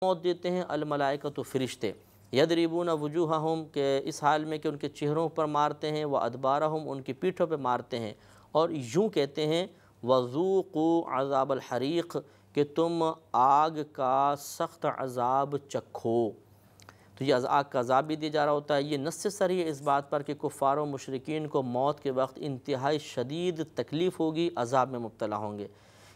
موت دیتے ہیں الملائکۃ فرشتے، یضربون وجوہہم کہ اس حال میں کہ ان کے چہروں پر مارتے ہیں، وادبارہم ان کی پیٹھوں پہ مارتے ہیں، اور یوں کہتے ہیں وذوقوا عذاب الحریق کہ تم آگ کا سخت عذاب چکھو۔ تو یہ آگ کا عذاب بھی دیا جا رہا ہوتا ہے۔ یہ نص صریح ہے اس بات پر کہ کفار و مشرکین کو موت کے وقت انتہائی شدید تکلیف ہوگی، عذاب میں مبتلا ہوں گے۔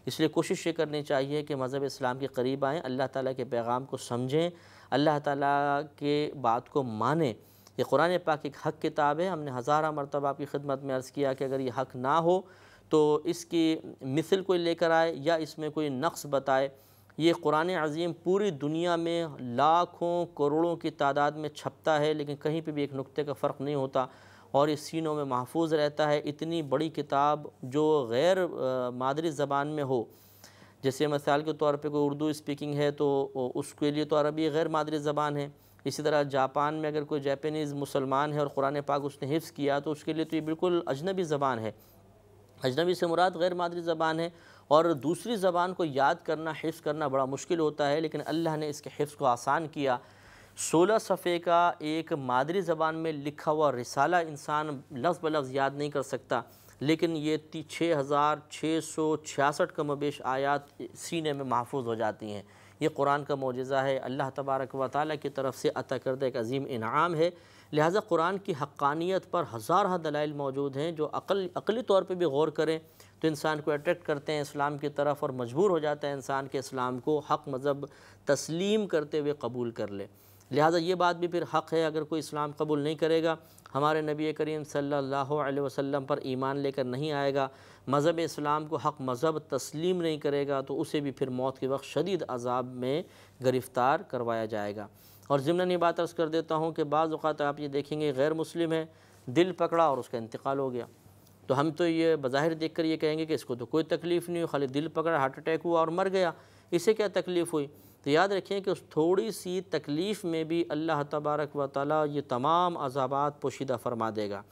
اس لیے کوشش یہ کرنی چاہیے کہ مذہب اسلام کے قریب آئیں، اللہ تعالیٰ کے پیغام کو سمجھیں، اللہ تعالیٰ کے بات کو مانیں۔ یہ قرآن پاک ایک حق کتاب ہے، ہم نے ہزارہ مرتبہ آپ کی خدمت میں عرض کیا کہ اگر یہ حق نہ ہو تو اس کی مثل کوئی لے کر آئے یا اس میں کوئی نقص بتائے۔ یہ قرآن عظیم پوری دنیا میں لاکھوں کروڑوں کی تعداد میں چھپتا ہے، لیکن کہیں پہ بھی ایک نقطے کا فرق نہیں ہوتا اور یہ سینوں میں محفوظ رہتا ہے۔ اتنی بڑی کتاب جو غیر مادری زبان میں ہو، جیسے مثال کے طور پہ کوئی اردو اسپیکنگ ہے تو اس کے لیے تو عربی غیر مادری زبان ہے، اسی طرح جاپان میں اگر کوئی جاپانیز مسلمان ہے اور قرآن پاک اس نے حفظ کیا تو اس کے لیے تو یہ بالکل اجنبی زبان ہے۔ اجنبی سے مراد غیر مادری زبان ہے، اور دوسری زبان کو یاد کرنا، حفظ کرنا بڑا مشکل ہوتا ہے، لیکن اللہ نے اس کے حفظ کو آسان کیا۔ 16 صفحے کا ایک مادری زبان میں لکھا ہوا رسالہ انسان لفظ بلفظ یاد نہیں کر سکتا، لیکن یہ 6666 کم و بیش آیات سینے میں محفوظ ہو جاتی ہیں۔ یہ قرآن کا معجزہ ہے، اللہ تبارک و تعالیٰ کی طرف سے عطا کردہ ایک عظیم انعام ہے۔ لہٰذا قرآن کی حقانیت پر ہزارہ دلائل موجود ہیں جو عقلی طور پہ بھی غور کریں تو انسان کو اٹریکٹ کرتے ہیں اسلام کی طرف، اور مجبور ہو جاتا ہے انسان کے اسلام کو حق مذہب تسلیم کرتے ہوئے قبول کر لے۔ لہٰذا یہ بات بھی پھر حق ہے، اگر کوئی اسلام قبول نہیں کرے گا، ہمارے نبی کریم صلی اللہ علیہ وسلم پر ایمان لے کر نہیں آئے گا، مذہب اسلام کو حق مذہب تسلیم نہیں کرے گا، تو اسے بھی پھر موت کے وقت شدید عذاب میں گرفتار کروایا جائے گا۔ اور ضمناً یہ بات عرض کر دیتا ہوں کہ بعض اوقات آپ یہ دیکھیں گے غیر مسلم ہے، دل پکڑا اور اس کا انتقال ہو گیا، تو ہم تو یہ بظاہر دیکھ کر یہ کہیں گے کہ اس کو تو کوئی تکلیف نہیں ہوئی، خالی دل پکڑا، ہارٹ اٹیک ہوا اور مر گیا، اسے کیا تکلیف ہوئی؟ تو یاد رکھیں کہ اس تھوڑی سی تکلیف میں بھی اللہ تبارک و تعالیٰ یہ تمام عذابات پوشیدہ فرما دے گا۔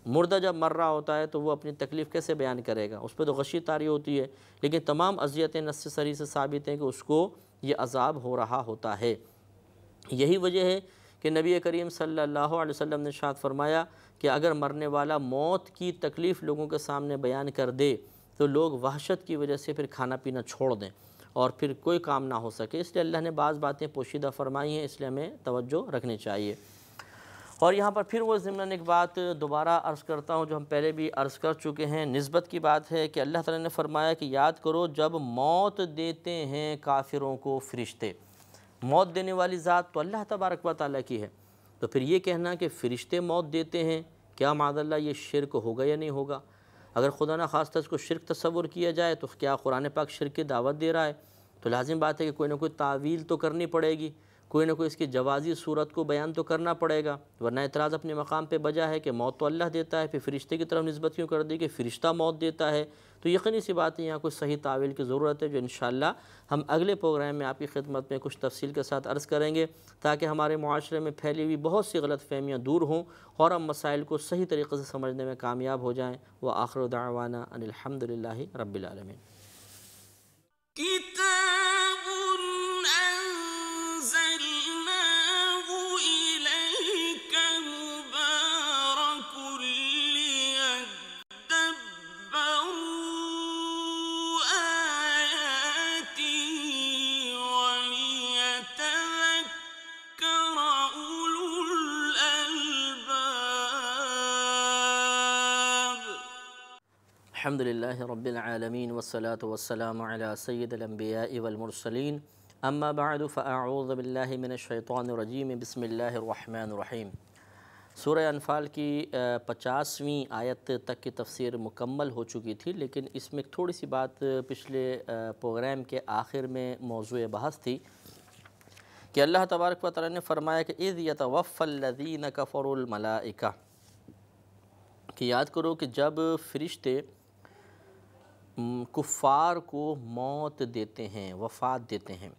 مردہ جب مر رہا ہوتا ہے تو وہ اپنی تکلیف کیسے بیان کرے گا؟ اس پہ تو غشی طاری ہوتی ہے، لیکن تمام اذیتیں نص صریح سے ثابت ہیں کہ اس کو یہ عذاب ہو رہا ہوتا ہے۔ یہی وجہ ہے کہ نبی کریم صلی اللہ علیہ وسلم نے ارشاد فرمایا کہ اگر مرنے والا موت کی تکلیف لوگوں کے سامنے بیان کر دے تو لوگ وحشت کی وجہ سے پھر کھانا پینا چھوڑ دیں اور پھر کوئی کام نہ ہو سکے۔ اس لیے اللہ نے بعض باتیں پوشیدہ فرمائی ہیں، اس لیے ہمیں توجہ رکھنی چاہیے۔ اور یہاں پر پھر وہ ضمناً ایک بات دوبارہ عرض کرتا ہوں جو ہم پہلے بھی عرض کر چکے ہیں، نسبت کی بات ہے کہ اللہ تعالیٰ نے فرمایا کہ یاد کرو جب موت دیتے ہیں کافروں کو فرشتے۔ موت دینے والی ذات تو اللہ تبارک و تعالیٰ کی ہے، تو پھر یہ کہنا کہ فرشتے موت دیتے ہیں، کیا معاذ اللہ یہ شرک ہوگا یا نہیں ہوگا؟ اگر خدا نہ خواستہ اس کو شرک تصور کیا جائے تو کیا قرآن پاک شرک کی دعوت دے رہا ہے؟ تو لازم بات ہے کہ کوئی نہ کوئی تعویل تو کرنی پڑے گی، کوئی نہ کوئی اس کی جوازی صورت کو بیان تو کرنا پڑے گا، ورنہ اعتراض اپنے مقام پہ بجا ہے کہ موت تو اللہ دیتا ہے، پھر فرشتے کی طرف نسبت کیوں کر دی کہ فرشتہ موت دیتا ہے؟ تو یقینی سی بات ہے یہاں کوئی صحیح تعویل کی ضرورت ہے، جو انشاءاللہ ہم اگلے پروگرام میں آپ کی خدمت میں کچھ تفصیل کے ساتھ عرض کریں گے، تاکہ ہمارے معاشرے میں پھیلی ہوئی بہت سی غلط فہمیاں دور ہوں اور ہم مسائل کو صحیح طریقے سے سمجھنے میں کامیاب ہو جائیں۔ وآخر دعوانا ان الحمد للہ رب العالمین۔ کتاب انزلناه الیک مبارک لیدبروا آیاته ولیتذکر اولو الالباب۔ الحمدللہ رب العالمین والصلاة والسلام علی سید الانبیاء والمرسلین، اما بعد فاعوذ باللہ من الشیطان الرجیم، بسم اللہ الرحمن الرحیم۔ سورہ انفال کی 50ویں آیت تک کی تفسیر مکمل ہو چکی تھی، لیکن اس میں ایک تھوڑی سی بات پچھلے پروگرام کے آخر میں موضوع بحث تھی کہ اللہ تبارک و تعالیٰ نے فرمایا کہ اذ یتوفی الذین کفروا الملائکہ، کہ یاد کرو کہ جب فرشتے کفار کو موت دیتے ہیں، وفات دیتے ہیں۔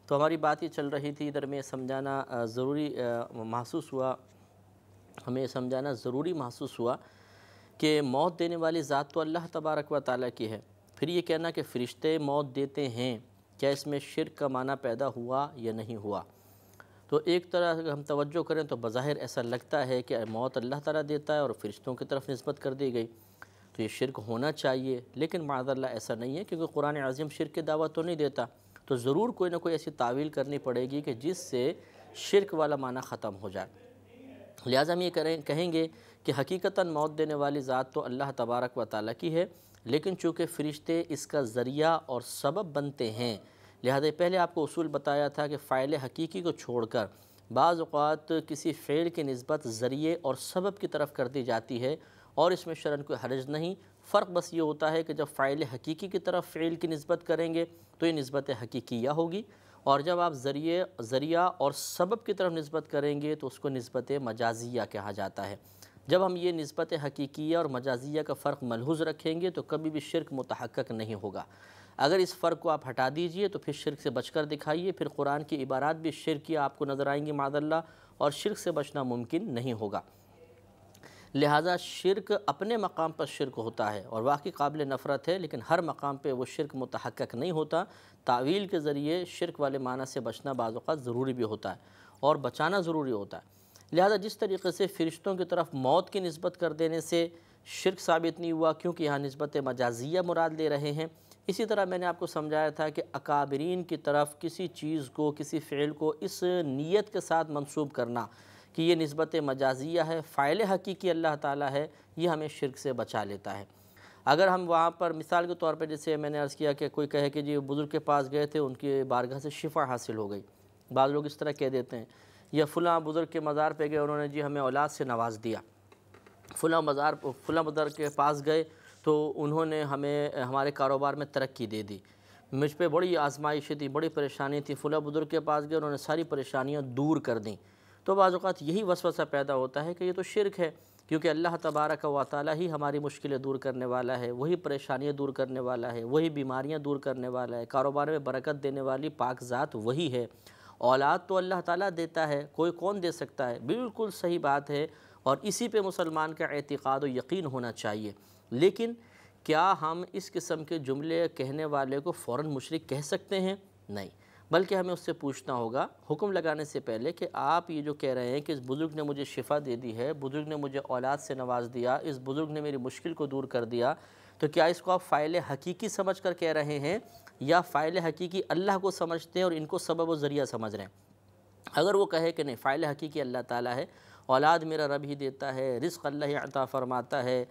تو ہماری بات یہ چل رہی تھی، ادھر میں سمجھانا ضروری محسوس ہوا، ہمیں سمجھانا ضروری محسوس ہوا کہ موت دینے والی ذات تو اللہ تبارک و تعالیٰ کی ہے، پھر یہ کہنا کہ فرشتے موت دیتے ہیں کیا اس میں شرک کا معنی پیدا ہوا یا نہیں ہوا؟ تو ایک طرح اگر ہم توجہ کریں تو بظاہر ایسا لگتا ہے کہ موت اللہ تعالیٰ دیتا ہے اور فرشتوں کی طرف نسبت کر دی گئی، تو یہ شرک ہونا چاہیے، لیکن معاذ اللہ ایسا نہیں ہے، کیونکہ قرآن عظیم شرک کی دعوت تو نہیں دیتا، تو ضرور کوئی نہ کوئی ایسی تعویل کرنی پڑے گی کہ جس سے شرک والا معنی ختم ہو جائے۔ لہٰذا ہم یہ کہیں گے کہ حقیقتاً موت دینے والی ذات تو اللہ تبارک و تعالیٰ کی ہے، لیکن چونکہ فرشتے اس کا ذریعہ اور سبب بنتے ہیں، لہٰذا پہلے آپ کو اصول بتایا تھا کہ فاعل حقیقی کو چھوڑ کر بعض اوقات کسی فعل کی نسبت ذریعے اور سبب کی طرف کر دی جاتی ہے، اور اس میں شرعاً کوئی حرج نہیں۔ فرق بس یہ ہوتا ہے کہ جب فاعل حقیقی کی طرف فعل کی نسبت کریں گے تو یہ نسبت حقیقیہ ہوگی، اور جب آپ ذریعہ اور سبب کی طرف نسبت کریں گے تو اس کو نسبت مجازیہ کہا جاتا ہے۔ جب ہم یہ نسبت حقیقیہ اور مجازیہ کا فرق ملحوظ رکھیں گے تو کبھی بھی شرک متحقق نہیں ہوگا۔ اگر اس فرق کو آپ ہٹا دیجئے تو پھر شرک سے بچ کر دکھائیے، پھر قرآن کی عبارات بھی شرکیہ آپ کو نظر آئیں گی معاذ اللہ، اور شرک سے بچنا ممکن نہیں ہوگا۔ لہٰذا شرک اپنے مقام پر شرک ہوتا ہے اور واقعی قابل نفرت ہے، لیکن ہر مقام پہ وہ شرک متحقق نہیں ہوتا۔ تعویل کے ذریعے شرک والے معنی سے بچنا بعض اوقات ضروری بھی ہوتا ہے اور بچانا ضروری ہوتا ہے۔ لہٰذا جس طریقے سے فرشتوں کی طرف موت کی نسبت کر دینے سے شرک ثابت نہیں ہوا، کیونکہ یہاں نسبت مجازیہ مراد لے رہے ہیں، اسی طرح میں نے آپ کو سمجھایا تھا کہ اکابرین کی طرف کسی چیز کو، کسی فعل کو اس نیت کے ساتھ منسوب کرنا کہ یہ نسبت مجازیہ ہے، فاعل حقیقی اللہ تعالیٰ ہے، یہ ہمیں شرک سے بچا لیتا ہے۔ اگر ہم وہاں پر مثال کے طور پہ جیسے میں نے عرض کیا کہ کوئی کہے کہ جی بزرگ کے پاس گئے تھے، ان کی بارگاہ سے شفا حاصل ہو گئی، بعض لوگ اس طرح کہہ دیتے ہیں، یا فلاں بزرگ کے مزار پہ گئے، انہوں نے جی ہمیں اولاد سے نواز دیا، فلاں بزرگ کے پاس گئے تو انہوں نے ہمیں ہمارے کاروبار میں ترقی دے دی، مجھ پہ بڑی آزمائش تھی، بڑی پریشانی تھی، فلاں بزرگ کے پاس گئے، انہوں نے ساری پریشانیاں دور کر دیں۔ تو بعض اوقات یہی وسوسہ پیدا ہوتا ہے کہ یہ تو شرک ہے، کیونکہ اللہ تبارک و تعالیٰ ہی ہماری مشکلیں دور کرنے والا ہے، وہی پریشانیاں دور کرنے والا ہے، وہی بیماریاں دور کرنے والا ہے، کاروبار میں برکت دینے والی پاک ذات وہی ہے، اولاد تو اللہ تعالیٰ دیتا ہے، کوئی کون دے سکتا ہے؟ بالکل صحیح بات ہے، اور اسی پہ مسلمان کا اعتقاد و یقین ہونا چاہیے۔ لیکن کیا ہم اس قسم کے جملے کہنے والے کو فوراً مشرک کہہ سکتے ہیں؟ نہیں، بلکہ ہمیں اس سے پوچھنا ہوگا حکم لگانے سے پہلے کہ آپ یہ جو کہہ رہے ہیں کہ اس بزرگ نے مجھے شفا دے دی ہے، بزرگ نے مجھے اولاد سے نواز دیا، اس بزرگ نے میری مشکل کو دور کر دیا، تو کیا اس کو آپ فاعل حقیقی سمجھ کر کہہ رہے ہیں یا فاعل حقیقی اللہ کو سمجھتے ہیں اور ان کو سبب و ذریعہ سمجھ رہے ہیں؟ اگر وہ کہے کہ نہیں، فاعل حقیقی اللہ تعالیٰ ہے، اولاد میرا رب ہی دیتا ہے، رزق اللہ عطا فرماتا ہے،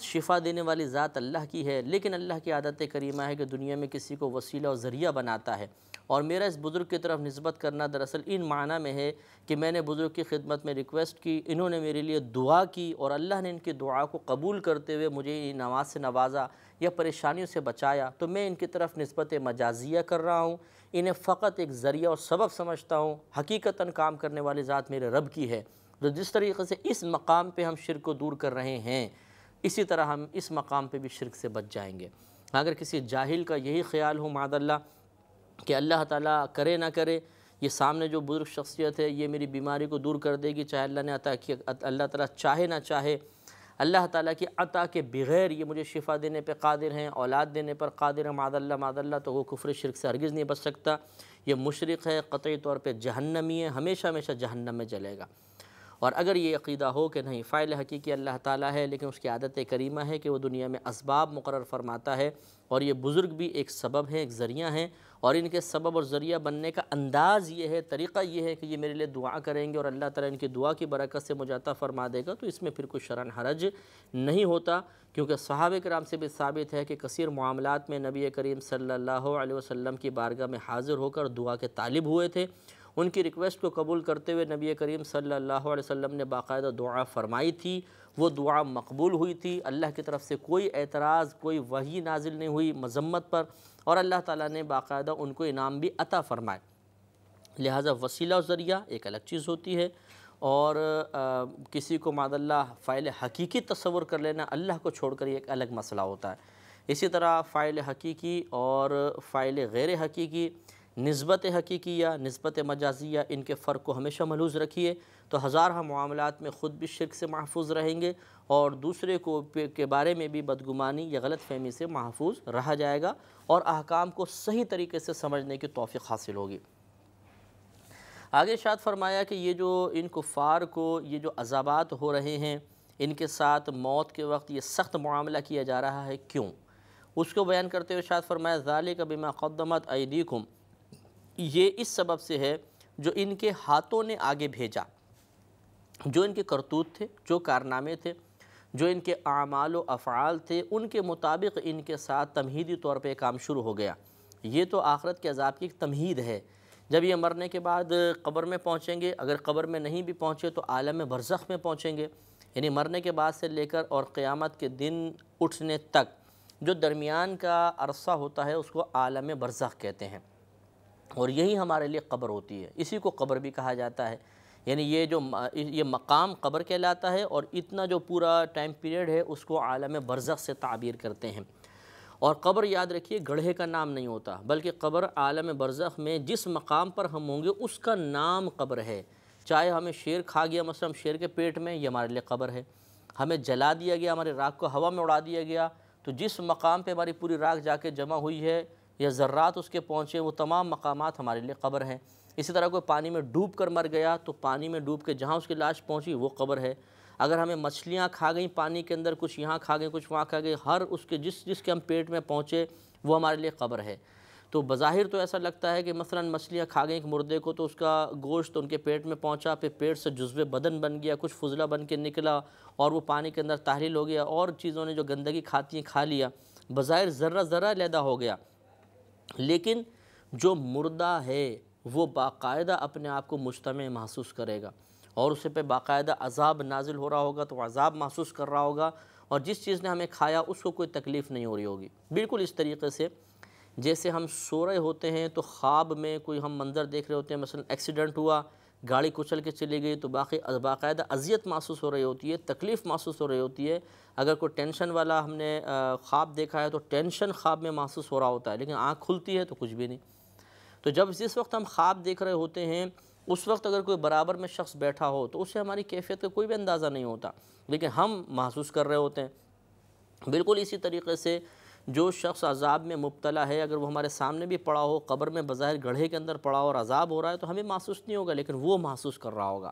شفا دینے والی ذات اللہ کی ہے، لیکن اللہ کی عادت کریمہ ہے کہ دنیا میں کسی کو وسیلہ و ذریعہ بناتا ہے، اور میرا اس بزرگ کی طرف نسبت کرنا دراصل ان معنی میں ہے کہ میں نے بزرگ کی خدمت میں ریکویسٹ کی، انہوں نے میرے لیے دعا کی اور اللہ نے ان کی دعا کو قبول کرتے ہوئے مجھے نواز سے نوازا یا پریشانیوں سے بچایا، تو میں ان کی طرف نسبت مجازیہ کر رہا ہوں، انہیں فقط ایک ذریعہ اور سبب سمجھتا ہوں، حقیقتاً کام کرنے والی ذات میرے رب کی ہے۔ تو جس طریقے سے اس مقام پہ ہم شرک کو دور کر رہے ہیں، اسی طرح ہم اس مقام پہ بھی شرک سے بچ جائیں گے۔ اگر کسی جاہل کا یہی خیال ہو معاذ اللہ کہ اللہ تعالیٰ کرے نہ کرے، یہ سامنے جو بزرگ شخصیت ہے یہ میری بیماری کو دور کر دے گی، چاہے اللہ نے عطا کیا، اللہ تعالیٰ چاہے نہ چاہے، اللہ تعالیٰ کی عطا کے بغیر یہ مجھے شفا دینے پہ قادر ہیں، اولاد دینے پر قادر ہیں، معاذ اللہ، تو وہ کفر شرک سے ہرگز نہیں بچ سکتا، یہ مشرک ہے، قطعی طور پہ جہنمی ہے، ہمیشہ ہمیشہ جہنم میں جلے گا۔ اور اگر یہ عقیدہ ہو کہ نہیں، فاعل حقیقی اللہ تعالیٰ ہے، لیکن اس کی عادت کریمہ ہے کہ وہ دنیا میں اسباب مقرر فرماتا ہے، اور یہ بزرگ بھی ایک سبب ہیں، ایک ذریعہ ہیں، اور ان کے سبب اور ذریعہ بننے کا انداز یہ ہے، طریقہ یہ ہے کہ یہ میرے لیے دعا کریں گے اور اللہ تعالیٰ ان کی دعا کی برکت سے مجھے عطا فرما دے گا، تو اس میں پھر کوئی شرعاً حرج نہیں ہوتا، کیونکہ صحابہ کرام سے بھی ثابت ہے کہ کثیر معاملات میں نبی کریم صلی اللہ علیہ وسلم کی بارگاہ میں حاضر ہو کر دعا کے طالب ہوئے تھے، ان کی ریکویسٹ کو قبول کرتے ہوئے نبی کریم صلی اللہ علیہ وسلم نے باقاعدہ دعا فرمائی تھی، وہ دعا مقبول ہوئی تھی، اللہ کی طرف سے کوئی اعتراض، کوئی وحی نازل نہیں ہوئی مذمت پر، اور اللہ تعالیٰ نے باقاعدہ ان کو انعام بھی عطا فرمائے۔ لہٰذا وسیلہ و ذریعہ ایک الگ چیز ہوتی ہے، اور کسی کو معاذ اللہ فاعل حقیقی تصور کر لینا اللہ کو چھوڑ کر یہ ایک الگ مسئلہ ہوتا ہے۔ اسی طرح فاعل حقیقی اور فاعل غیر حقیقی نسبت حقیقیہ، نسبت مجازیہ، ان کے فرق کو ہمیشہ ملحوظ رکھیے تو ہزارہ معاملات میں خود بھی شرک سے محفوظ رہیں گے اور دوسرے کو کے بارے میں بھی بدگمانی یا غلط فہمی سے محفوظ رہا جائے گا اور احکام کو صحیح طریقے سے سمجھنے کی توفیق حاصل ہوگی۔ آگے ارشاد فرمایا کہ یہ جو ان کفار کو یہ جو عذابات ہو رہے ہیں، ان کے ساتھ موت کے وقت یہ سخت معاملہ کیا جا رہا ہے، کیوں؟ اس کو بیان کرتے ہوئے ارشاد فرمایا ذالک بما قدمت ایدیکم، یہ اس سبب سے ہے جو ان کے ہاتھوں نے آگے بھیجا، جو ان کے کرتوت تھے، جو کارنامے تھے، جو ان کے اعمال و افعال تھے، ان کے مطابق ان کے ساتھ تمہیدی طور پہ کام شروع ہو گیا۔ یہ تو آخرت کے عذاب کی ایک تمہید ہے۔ جب یہ مرنے کے بعد قبر میں پہنچیں گے، اگر قبر میں نہیں بھی پہنچے تو عالم برزخ میں پہنچیں گے، یعنی مرنے کے بعد سے لے کر اور قیامت کے دن اٹھنے تک جو درمیان کا عرصہ ہوتا ہے اس کو عالم برزخ کہتے ہیں، اور یہی ہمارے لیے قبر ہوتی ہے، اسی کو قبر بھی کہا جاتا ہے۔ یعنی یہ مقام قبر کہلاتا ہے اور اتنا جو پورا ٹائم پیریڈ ہے اس کو عالم برزخ سے تعبیر کرتے ہیں۔ اور قبر یاد رکھیے گڑھے کا نام نہیں ہوتا، بلکہ قبر عالم برزخ میں جس مقام پر ہم ہوں گے اس کا نام قبر ہے۔ چاہے ہمیں شیر کھا گیا، مثلا شیر کے پیٹ میں، یہ ہمارے لیے قبر ہے۔ ہمیں جلا دیا گیا، ہماری راکھ کو ہوا میں اڑا دیا گیا، تو جس مقام پہ ہماری پوری راکھ جا کے جمع ہوئی ہے یا ذرات اس کے پہنچے، وہ تمام مقامات ہمارے لیے قبر ہیں۔ اسی طرح کوئی پانی میں ڈوب کر مر گیا تو پانی میں ڈوب کے جہاں اس کی لاش پہنچی وہ قبر ہے۔ اگر ہمیں مچھلیاں کھا گئیں پانی کے اندر، کچھ یہاں کھا گئیں کچھ وہاں کھا گئے، ہر اس کے جس کے ہم پیٹ میں پہنچے وہ ہمارے لیے قبر ہے۔ تو بظاہر تو ایسا لگتا ہے کہ مثلا مچھلیاں کھا گئیں ایک مردے کو تو اس کا گوشت ان کے پیٹ میں پہنچا، پھر پیٹ سے جزو بدن بن گیا، کچھ فضلہ بن کے نکلا اور وہ پانی کے اندر تحلیل ہو گیا، اور چیزوں نے جو گندگی کھاتی ہیں کھا لیا، بظاہر ذرہ ذرہ علیحدہ ہو گیا۔ لیکن جو مردہ ہے وہ باقاعدہ اپنے آپ کو مجتمع محسوس کرے گا اور اسے پہ باقاعدہ عذاب نازل ہو رہا ہوگا، تو عذاب محسوس کر رہا ہوگا، اور جس چیز نے ہمیں کھایا اس کو کوئی تکلیف نہیں ہو رہی ہوگی۔ بالکل اس طریقے سے جیسے ہم سو رہے ہوتے ہیں تو خواب میں کوئی ہم منظر دیکھ رہے ہوتے ہیں، مثلا ایکسیڈنٹ ہوا، گاڑی کچل کے چلی گئی، تو باقاعدہ اذیت محسوس ہو رہی ہوتی ہے، تکلیف محسوس ہو رہی ہوتی ہے۔ اگر کوئی ٹینشن والا ہم نے خواب دیکھا ہے تو ٹینشن خواب میں محسوس ہو رہا ہوتا ہے، لیکن آنکھ کھلتی ہے تو کچھ بھی نہیں۔ تو جس وقت ہم خواب دیکھ رہے ہوتے ہیں اس وقت اگر کوئی برابر میں شخص بیٹھا ہو تو اسے ہماری کیفیت کا کوئی بھی اندازہ نہیں ہوتا، لیکن ہم محسوس کر رہے ہوتے ہیں۔ بالکل اسی طریقے سے جو شخص عذاب میں مبتلا ہے، اگر وہ ہمارے سامنے بھی پڑا ہو، قبر میں بظاہر گڑھے کے اندر پڑا ہو اور عذاب ہو رہا ہے تو ہمیں محسوس نہیں ہوگا، لیکن وہ محسوس کر رہا ہوگا۔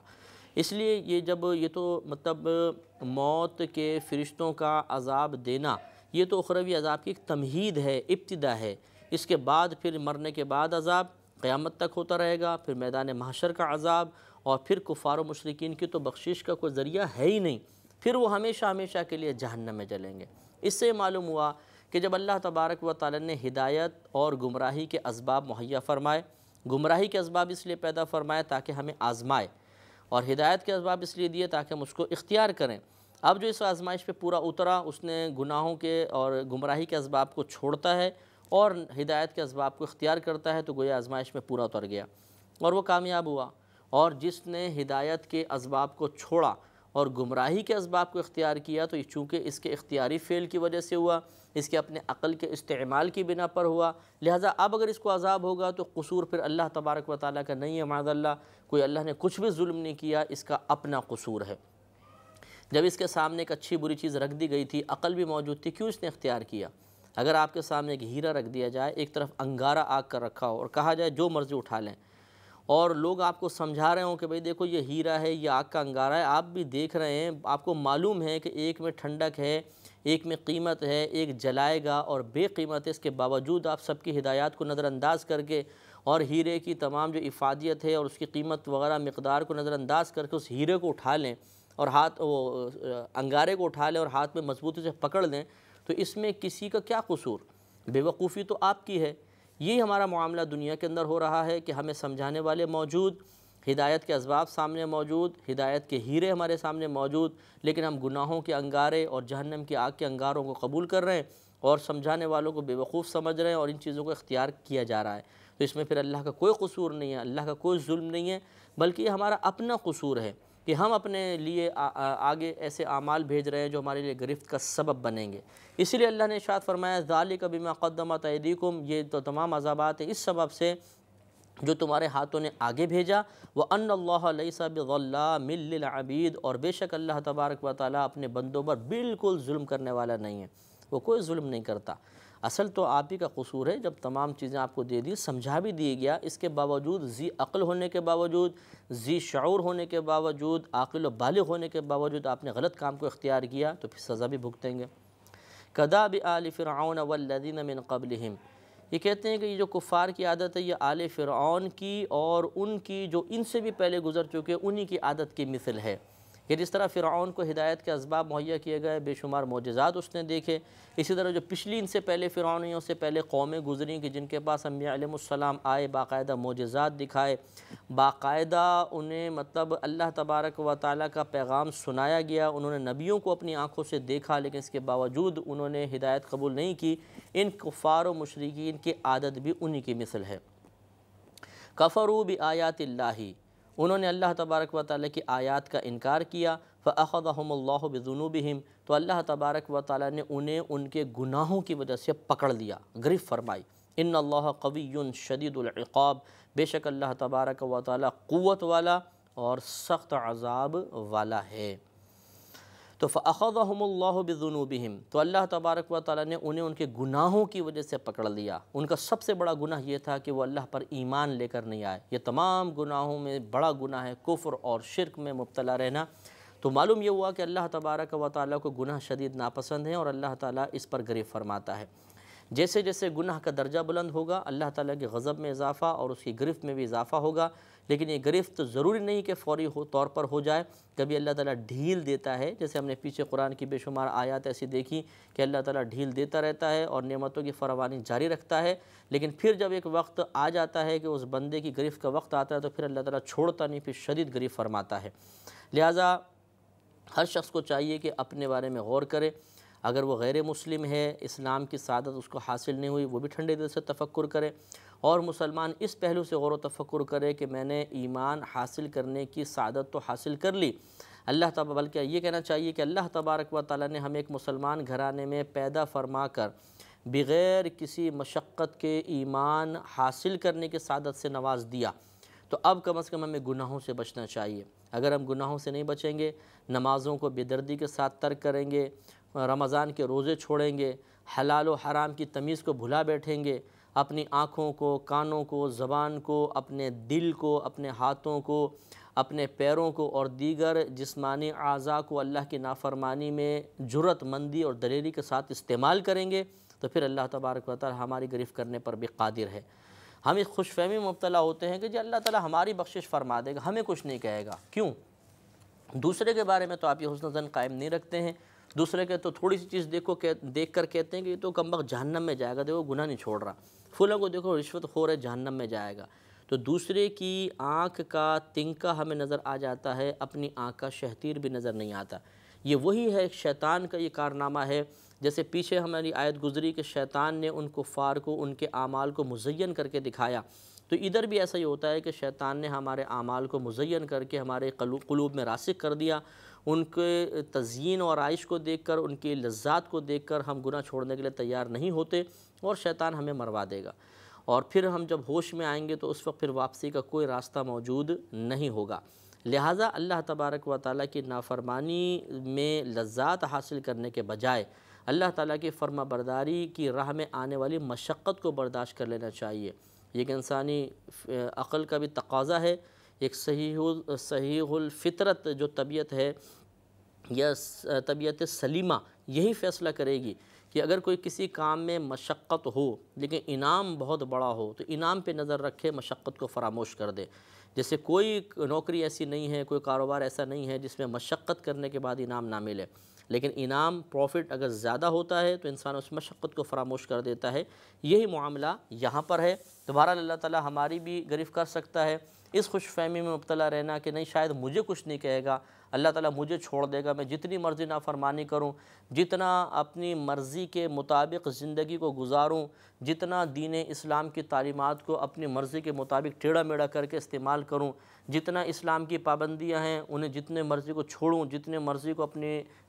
اس لیے یہ تو مطلب موت کے فرشتوں کا عذاب دینا، یہ تو اخروی عذاب کی ایک تمہید ہے، ابتدا ہے۔ اس کے بعد پھر مرنے کے بعد عذاب قیامت تک ہوتا رہے گا، پھر میدان محشر کا عذاب، اور پھر کفار و مشرکین کی تو بخشش کا کوئی ذریعہ ہے ہی نہیں، پھر وہ ہمیشہ ہمیشہ کے لیے جہنم میں جلیں گے۔ اس سے معلوم ہوا کہ جب اللہ تبارک و تعالی نے ہدایت اور گمراہی کے اسباب مہیا فرمائے، گمراہی کے اسباب اس لیے پیدا فرمائے تاکہ ہمیں آزمائے، اور ہدایت کے اسباب اس لیے دیے تاکہ ہم اس کو اختیار کریں۔ اب جو اس آزمائش پہ پورا اترا، اس نے گناہوں کے اور گمراہی کے اسباب کو چھوڑتا ہے اور ہدایت کے اسباب کو اختیار کرتا ہے، تو گویا آزمائش میں پورا اتر گیا اور وہ کامیاب ہوا۔ اور جس نے ہدایت کے اسباب کو چھوڑا اور گمراہی کے اسباب کو اختیار کیا، تو یہ چونکہ اس کے اختیاری فعل کی وجہ سے ہوا، اس کے اپنے عقل کے استعمال کی بنا پر ہوا، لہٰذا اب اگر اس کو عذاب ہوگا تو قصور پھر اللہ تبارک و تعالیٰ کا نہیں ہے، معاذ اللہ، کوئی اللہ نے کچھ بھی ظلم نہیں کیا، اس کا اپنا قصور ہے۔ جب اس کے سامنے ایک اچھی بری چیز رکھ دی گئی تھی، عقل بھی موجود تھی، کیوں اس نے اختیار کیا؟ اگر آپ کے سامنے ایک ہیرا رکھ دیا جائے، ایک طرف انگارہ آگ کر رکھا ہو اور کہا جائے جو مرضی اٹھا لیں، اور لوگ آپ کو سمجھا رہے ہوں کہ بھئی دیکھو یہ ہیرا ہے، یہ آگ کا انگارہ ہے، آپ بھی دیکھ رہے ہیں، آپ کو معلوم ہے کہ ایک میں ٹھنڈک ہے، ایک میں قیمت ہے، ایک جلائے گا اور بے قیمت ہے، اس کے باوجود آپ سب کی ہدایات کو نظر انداز کر کے اور ہیرے کی تمام جو افادیت ہے اور اس کی قیمت وغیرہ مقدار کو نظر انداز کر کے اس ہیرے کو اٹھا لیں اور انگارے کو اٹھا لیں اور ہاتھ میں مضبوطی سے پکڑ لیں، تو اس میں کسی کا کیا قصور؟ بے وقوفی تو آپ کی ہے۔ یہی ہمارا معاملہ دنیا کے اندر ہو رہا ہے کہ ہمیں سمجھانے والے موجود، ہدایت کے اسباب سامنے موجود، ہدایت کے ہیرے ہمارے سامنے موجود، لیکن ہم گناہوں کے انگارے اور جہنم کی آگ کے انگاروں کو قبول کر رہے ہیں اور سمجھانے والوں کو بے وقوف سمجھ رہے ہیں اور ان چیزوں کو اختیار کیا جا رہا ہے۔ تو اس میں پھر اللہ کا کوئی قصور نہیں ہے، اللہ کا کوئی ظلم نہیں ہے، بلکہ یہ ہمارا اپنا قصور ہے کہ ہم اپنے لیے آگے ایسے اعمال بھیج رہے ہیں جو ہمارے لیے گرفت کا سبب بنیں گے۔ اسی لیے اللہ نے ارشاد فرمایا ذالک بما قدمت ایدیکم، یہ تو تمام عذابات ہیں اس سبب سے جو تمہارے ہاتھوں نے آگے بھیجا، وَأَنَّ اللَّهَ لَيْسَ بِظَلَّامٍ لِّلْعَبِيدِ، اور بے شک اللہ تبارک و تعالیٰ اپنے بندوں پر بالکل ظلم کرنے والا نہیں ہے، وہ کوئی ظلم نہیں کرتا۔ اصل تو آپ ہی کا قصور ہے، جب تمام چیزیں آپ کو دے دی، سمجھا بھی دیا گیا، اس کے باوجود ذی عقل ہونے کے باوجود، ذی شعور ہونے کے باوجود، عاقل و بالغ ہونے کے باوجود آپ نے غلط کام کو اختیار کیا تو پھر سزا بھی بھگتیں گے۔ كَدَابِ آلِ فِرْعَوْنَ وَالَّذِينَ مِن قَبْلِهِمْ، یہ کہتے ہیں کہ یہ جو کفار کی عادت ہے یہ آل فرعون کی اور ان کی جو ان سے بھی پہلے گزر چکے انہی کی عادت کی مثل ہے، کہ جس طرح فرعون کو ہدایت کے اسباب مہیا کیے گئے، بے شمار معجزات اس نے دیکھے، اسی طرح جو پچھلی ان سے پہلے فرعونیوں سے پہلے قومیں گزریں کہ جن کے پاس انبیاء علیہ السلام آئے، باقاعدہ معجزات دکھائے، باقاعدہ انہیں مطلب اللہ تبارک و تعالیٰ کا پیغام سنایا گیا، انہوں نے نبیوں کو اپنی آنکھوں سے دیکھا، لیکن اس کے باوجود انہوں نے ہدایت قبول نہیں کی، ان کفار و مشرکین کی عادت بھی انہی کی مثل ہے۔ کفروا بآیات اللہ، انہوں نے اللہ تبارک و تعالیٰ کی آیات کا انکار کیا، فأخذهم اللہ بذنوبہم، تو اللہ تبارک و تعالیٰ نے انہیں ان کے گناہوں کی وجہ سے پکڑ لیا، گرفت فرمائی۔ ان اللہ قوی شدید العقاب، بے شک اللہ تبارک و تعالیٰ قوت والا اور سخت عذاب والا ہے۔ تو فأخذهم اللہ بذنوبہم، تو اللہ تبارک و تعالیٰ نے انہیں ان کے گناہوں کی وجہ سے پکڑ لیا۔ ان کا سب سے بڑا گناہ یہ تھا کہ وہ اللہ پر ایمان لے کر نہیں آئے۔ یہ تمام گناہوں میں بڑا گناہ ہے کفر اور شرک میں مبتلا رہنا۔ تو معلوم یہ ہوا کہ اللہ تبارک و تعالیٰ کو گناہ شدید ناپسند ہیں اور اللہ تعالیٰ اس پر گریف فرماتا ہے۔ جیسے جیسے گناہ کا درجہ بلند ہوگا اللہ تعالیٰ کے غضب میں اضافہ اور اس کی گرفت میں بھی اضافہ ہوگا، لیکن یہ گرفت ضروری نہیں کہ فوری طور پر ہو جائے، کبھی اللہ تعالیٰ ڈھیل دیتا ہے، جیسے ہم نے پیچھے قرآن کی بے شمار آیات ایسی دیکھی کہ اللہ تعالیٰ ڈھیل دیتا رہتا ہے اور نعمتوں کی فراوانی جاری رکھتا ہے، لیکن پھر جب ایک وقت آ جاتا ہے کہ اس بندے کی گرفت کا وقت آتا ہے تو پھر اللہ تعالیٰ چھوڑتا نہیں، پھر شدید گرفت فرماتا ہے۔ لہٰذا ہر شخص کو چاہیے کہ اپنے بارے میں غور کرے، اگر وہ غیر مسلم ہے، اسلام کی سعادت اس کو حاصل نہیں ہوئی، وہ بھی ٹھنڈے دل سے تفکر کرے، اور مسلمان اس پہلو سے غور و تفکر کرے کہ میں نے ایمان حاصل کرنے کی سعادت تو حاصل کر لی، اللہ تعالیٰ، بلکہ یہ کہنا چاہیے کہ اللہ تبارک و تعالیٰ نے ہمیں ایک مسلمان گھرانے میں پیدا فرما کر بغیر کسی مشقت کے ایمان حاصل کرنے کی سعادت سے نواز دیا، تو اب کم از کم ہمیں گناہوں سے بچنا چاہیے۔ اگر ہم گناہوں سے نہیں بچیں گے، نمازوں کو بے دردی کے ساتھ ترک کریں گے، رمضان کے روزے چھوڑیں گے، حلال و حرام کی تمیز کو بھلا بیٹھیں گے، اپنی آنکھوں کو، کانوں کو، زبان کو، اپنے دل کو، اپنے ہاتھوں کو، اپنے پیروں کو اور دیگر جسمانی اعضاء کو اللہ کی نافرمانی میں جرأت مندی اور دلیری کے ساتھ استعمال کریں گے، تو پھر اللہ تبارک و تعالی ہماری گرفت کرنے پر بھی قادر ہے۔ ہم اس خوش فہمی میں مبتلا ہوتے ہیں کہ جی اللہ تعالی ہماری بخشش فرما دے گا، ہمیں کچھ نہیں کہے گا۔ کیوں؟ دوسرے کے بارے میں تو آپ یہ حسن ظن قائم نہیں رکھتے ہیں، دوسرے کے تو تھوڑی سی چیز دیکھ کر کہتے ہیں کہ یہ تو کمبخت جہنم میں جائے گا، دیکھو گناہ نہیں چھوڑ رہا، فلاں کو دیکھو رشوت خور ہے، جہنم میں جائے گا۔ تو دوسرے کی آنکھ کا تنکا ہمیں نظر آ جاتا ہے، اپنی آنکھ کا شہتیر بھی نظر نہیں آتا۔ یہ وہی ہے، شیطان کا یہ کارنامہ ہے، جیسے پیچھے ہماری آیت گزری کہ شیطان نے ان کفار کو ان کے اعمال کو مزین کر کے دکھایا، تو ادھر بھی ایسا ہی ہوتا ہے کہ شیطان نے ہمارے اعمال کو مزین کر کے ہمارے قلوب میں راسخ کر دیا، ان کے تزیین اور عائش کو دیکھ کر، ان کی لذات کو دیکھ کر ہم گناہ چھوڑنے کے لیے تیار نہیں ہوتے، اور شیطان ہمیں مروا دے گا، اور پھر ہم جب ہوش میں آئیں گے تو اس وقت پھر واپسی کا کوئی راستہ موجود نہیں ہوگا۔ لہٰذا اللہ تبارک و تعالیٰ کی نافرمانی میں لذات حاصل کرنے کے بجائے اللہ تعالیٰ کی فرما برداری کی راہ میں آنے والی مشقت کو برداشت کر لینا چاہیے۔ یہ ایک انسانی عقل کا بھی تقاضا ہے، ایک صحیح الفطرت جو طبیعت ہے یا طبیعت سلیمہ یہی فیصلہ کرے گی کہ اگر کوئی کسی کام میں مشقت ہو لیکن انعام بہت بڑا ہو تو انعام پہ نظر رکھے، مشقت کو فراموش کر دے۔ جیسے کوئی نوکری ایسی نہیں ہے، کوئی کاروبار ایسا نہیں ہے جس میں مشقت کرنے کے بعد انعام نہ ملے، لیکن انعام پروفٹ اگر زیادہ ہوتا ہے تو انسان اس مشقت کو فراموش کر دیتا ہے۔ یہی معاملہ یہاں پر ہے۔ بہرحال اللہ تعالیٰ ہماری بھی گرفت کر سکتا ہے، اس خوش فہمی میں مبتلا رہنا کہ نہیں شاید مجھے کچھ نہیں کہے گا، اللہ تعالیٰ مجھے چھوڑ دے گا، میں جتنی مرضی نافرمانی کروں، جتنا اپنی مرضی کے مطابق زندگی کو گزاروں، جتنا دین اسلام کی تعلیمات کو اپنی مرضی کے مطابق ٹیڑھا میڑھا کر کے استعمال کروں، جتنا اسلام کی پابندیاں ہیں انہیں جتنے مرضی کو چھوڑوں، جتنے مرضی کو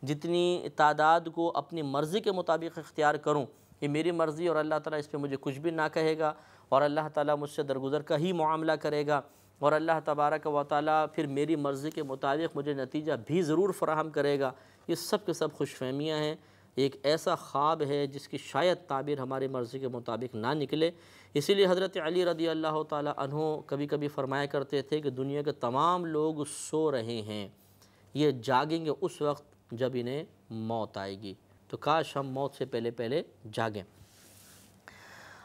جتنی تعداد کو اپنی مرضی کے مطابق اختیار کروں، یہ میری مرضی اور اللہ تعالیٰ اس پہ مجھے کچھ بھی نہ کہے گا، اور اللہ تعالیٰ مجھ سے درگزر کا ہی معاملہ کرے گا، اور اللہ تبارک و تعالیٰ پھر میری مرضی کے مطابق مجھے نتیجہ بھی ضرور فراہم کرے گا۔ یہ سب کے سب خوش فہمیاں ہیں، ایک ایسا خواب ہے جس کی شاید تعبیر ہماری مرضی کے مطابق نہ نکلے۔ اسی لیے حضرت علی رضی اللہ تعالیٰ عنہ کبھی کبھی فرمایا کرتے تھے کہ دنیا کے تمام لوگ سو رہے ہیں، یہ جاگیں گے اس وقت جب انہیں موت آئے گی، تو کاش ہم موت سے پہلے پہلے جاگیں۔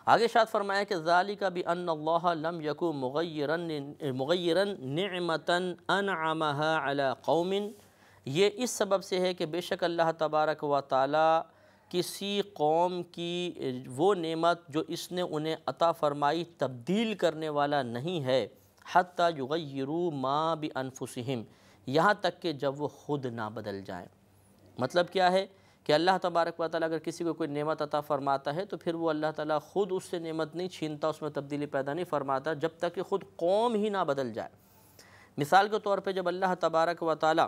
آگے ارشاد فرمایا کہ ذالک بأن اللہ لم یکن مغیرا نعمتا انعمها علی قوم، یہ اس سبب سے ہے کہ بے شک اللہ تبارک و تعالی کسی قوم کی وہ نعمت جو اس نے انہیں عطا فرمائی تبدیل کرنے والا نہیں ہے، حتی یغیروا ما بانفسہم، یہاں تک کہ جب وہ خود نہ بدل جائیں۔ مطلب کیا ہے کہ اللہ تبارک و تعالیٰ اگر کسی کو کوئی نعمت عطا فرماتا ہے تو پھر وہ اللہ تعالیٰ خود اس سے نعمت نہیں چھینتا، اس میں تبدیلی پیدا نہیں فرماتا جب تک کہ خود قوم ہی نہ بدل جائے۔ مثال کے طور پہ جب اللہ تبارک و تعالیٰ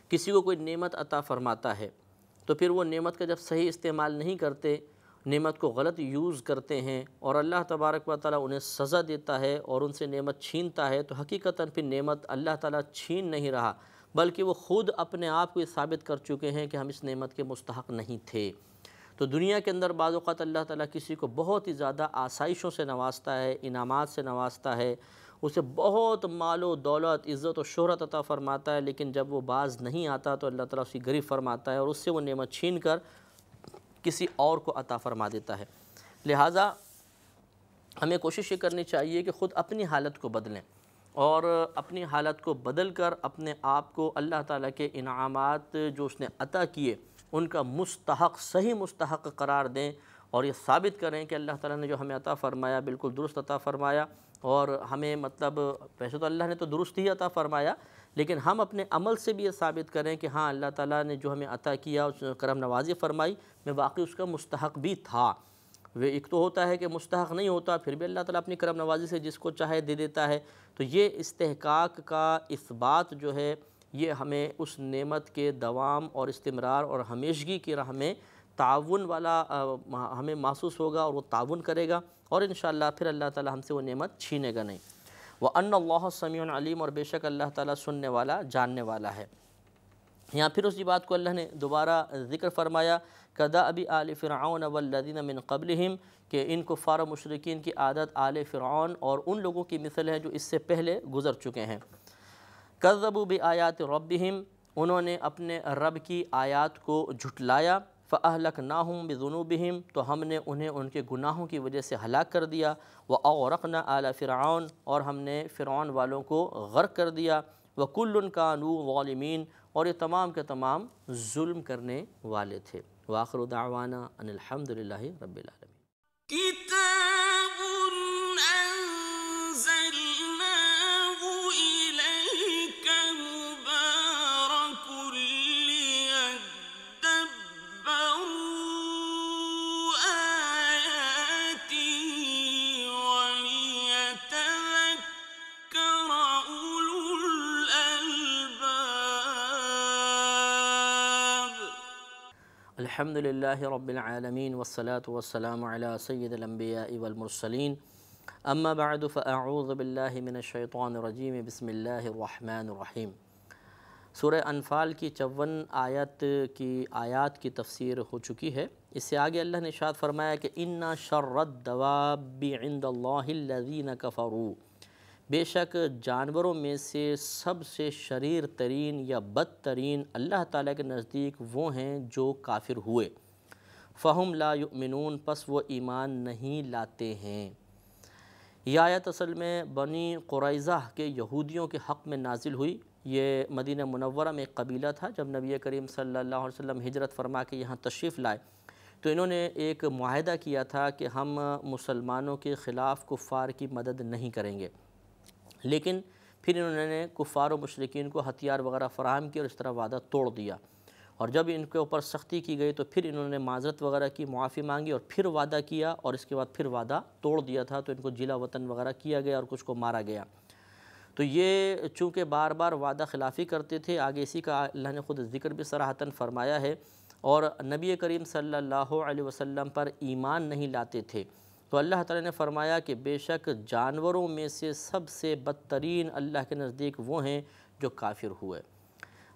کسی کو کوئی نعمت عطا فرماتا ہے تو پھر وہ نعمت کا جب صحیح استعمال نہیں کرتے، نعمت کو غلط یوز کرتے ہیں اور اللہ تبارک و تعالیٰ انہیں سزا دیتا ہے اور ان سے نعمت چھینتا ہے، تو حقیقتاً پھر نعمت اللہ تعالیٰ چھین نہیں رہا بلکہ وہ خود اپنے آپ کو یہ ثابت کر چکے ہیں کہ ہم اس نعمت کے مستحق نہیں تھے۔ تو دنیا کے اندر بعض اوقات اللہ تعالیٰ کسی کو بہت ہی زیادہ آسائشوں سے نوازتا ہے، انعامات سے نوازتا ہے، اسے بہت مال و دولت، عزت و شہرت عطا فرماتا ہے، لیکن جب وہ باز نہیں آتا تو اللہ تعالیٰ اس کی غریب فرماتا ہے اور اس سے وہ نعمت چھین کر کسی اور کو عطا فرما دیتا ہے۔ لہٰذا ہمیں کوشش یہ کرنی چاہیے کہ خود اپنی حالت کو بدلیں اور اپنی حالت کو بدل کر اپنے آپ کو اللہ تعالیٰ کے انعامات جو اس نے عطا کیے ان کا مستحق، صحیح مستحق قرار دیں اور یہ ثابت کریں کہ اللہ تعالیٰ نے جو ہمیں عطا فرمایا بالکل درست عطا فرمایا، اور ہمیں مطلب ویسے تو اللہ نے تو درست ہی عطا فرمایا، لیکن ہم اپنے عمل سے بھی یہ ثابت کریں کہ ہاں اللہ تعالیٰ نے جو ہمیں عطا کیا، اس نے کرم نوازی فرمائی، میں واقعی اس کا مستحق بھی تھا۔ وہ ایک تو ہوتا ہے کہ مستحق نہیں ہوتا، پھر بھی اللہ تعالیٰ اپنی کرم نوازی سے جس کو چاہے دے دیتا ہے، تو یہ استحقاق کا اثبات جو ہے یہ ہمیں اس نعمت کے دوام اور استمرار اور ہمیشگی کی راہ میں تعاون والا ہمیں محسوس ہوگا اور وہ تعاون کرے گا، اور انشاءاللہ پھر اللہ تعالیٰ ہم سے وہ نعمت چھینے گا نہیں۔ وَأَنَّ اللَّهَ سَمِيعٌ عَلِيمٌ، اور بے شک اللہ تعالیٰ سننے والا، جاننے والا ہے۔ یہاں پھر اسی بات کو اللہ نے دوبارہ ذکر فرمایا، كَدَأْبِ آلِ فِرْعَوْنَ وَالَّذِينَ مِن قَبْلِهِمْ، کہ ان کفار و مشرکین کی عادت آل فرعون اور ان لوگوں کی مثل ہے جو اس سے پہلے گزر چکے ہیں۔ كَذَّبُوا بِآيَاتِ رَبِّهِمْ، انہوں نے اپنے رب کی آیات کو جھٹلایا، فَأَهْلَكْنَاهُمْ بِذُنُوبِهِمْ، تو ہم نے انہیں ان کے گناہوں کی وجہ سے ہلاک کر دیا، وَأَغْرَقْنَا آلَ فِرْعَوْنَ، اور ہم نے فرعون والوں کو غرق کر دیا، وَكُلٌّ كَانُوا ظَالِمِينَ، اور یہ تمام کے تمام ظلم کرنے والے تھے۔ وآخر دعوانا ان الحمد للہ رب العالمین۔ كتاب أنزلناه إليك مبارك ليدبروا آياته وليتذكر أولو الألباب۔ الحمد للہ رب العالمین والصلاة والسلام علی سید الانبیاء والمرسلین، اما بعد فاعوذ باللہ من الشیطان الرجیم، بسم اللہ الرحمن الرحیم۔ سورہ انفال کی 54 آیات کی تفسیر ہو چکی ہے۔ اس سے آگے اللہ نے ارشاد فرمایا کہ اِنَّ شَرَّ الدَّوَابِّ عِندَ اللَّهِ الَّذِينَ كَفَرُوا، بے شک جانوروں میں سے سب سے شریر ترین یا بدترین اللہ تعالیٰ کے نزدیک وہ ہیں جو کافر ہوئے، فَهُمْ لَا يُؤْمِنُونَ، پس وہ ایمان نہیں لاتے ہیں۔ یہ آیت اصل میں بنی قریظہ کے یہودیوں کے حق میں نازل ہوئی۔ یہ مدینہ منورہ میں ایک قبیلہ تھا۔ جب نبی کریم صلی اللہ علیہ وسلم ہجرت فرما کے یہاں تشریف لائے تو انہوں نے ایک معاہدہ کیا تھا کہ ہم مسلمانوں کے خلاف کفار کی مدد نہیں کریں گے، لیکن پھر انہوں نے کفار و مشرکین کو ہتھیار وغیرہ فراہم کیا اور اس طرح وعدہ توڑ دیا، اور جب ان کے اوپر سختی کی گئی تو پھر انہوں نے معذرت وغیرہ کی، معافی مانگی اور پھر وعدہ کیا، اور اس کے بعد پھر وعدہ توڑ دیا تھا تو ان کو جلا وطن وغیرہ کیا گیا اور کچھ کو مارا گیا۔ تو یہ چونکہ بار بار وعدہ خلافی کرتے تھے، آگے اسی کا اللہ نے خود ذکر بھی صراحتاً فرمایا ہے، اور نبی کریم صلی اللہ علیہ وسلم پر ایمان نہیں لاتے تھے، تو اللہ تعالیٰ نے فرمایا کہ بے شک جانوروں میں سے سب سے بدترین اللہ کے نزدیک وہ ہیں جو کافر ہوئے۔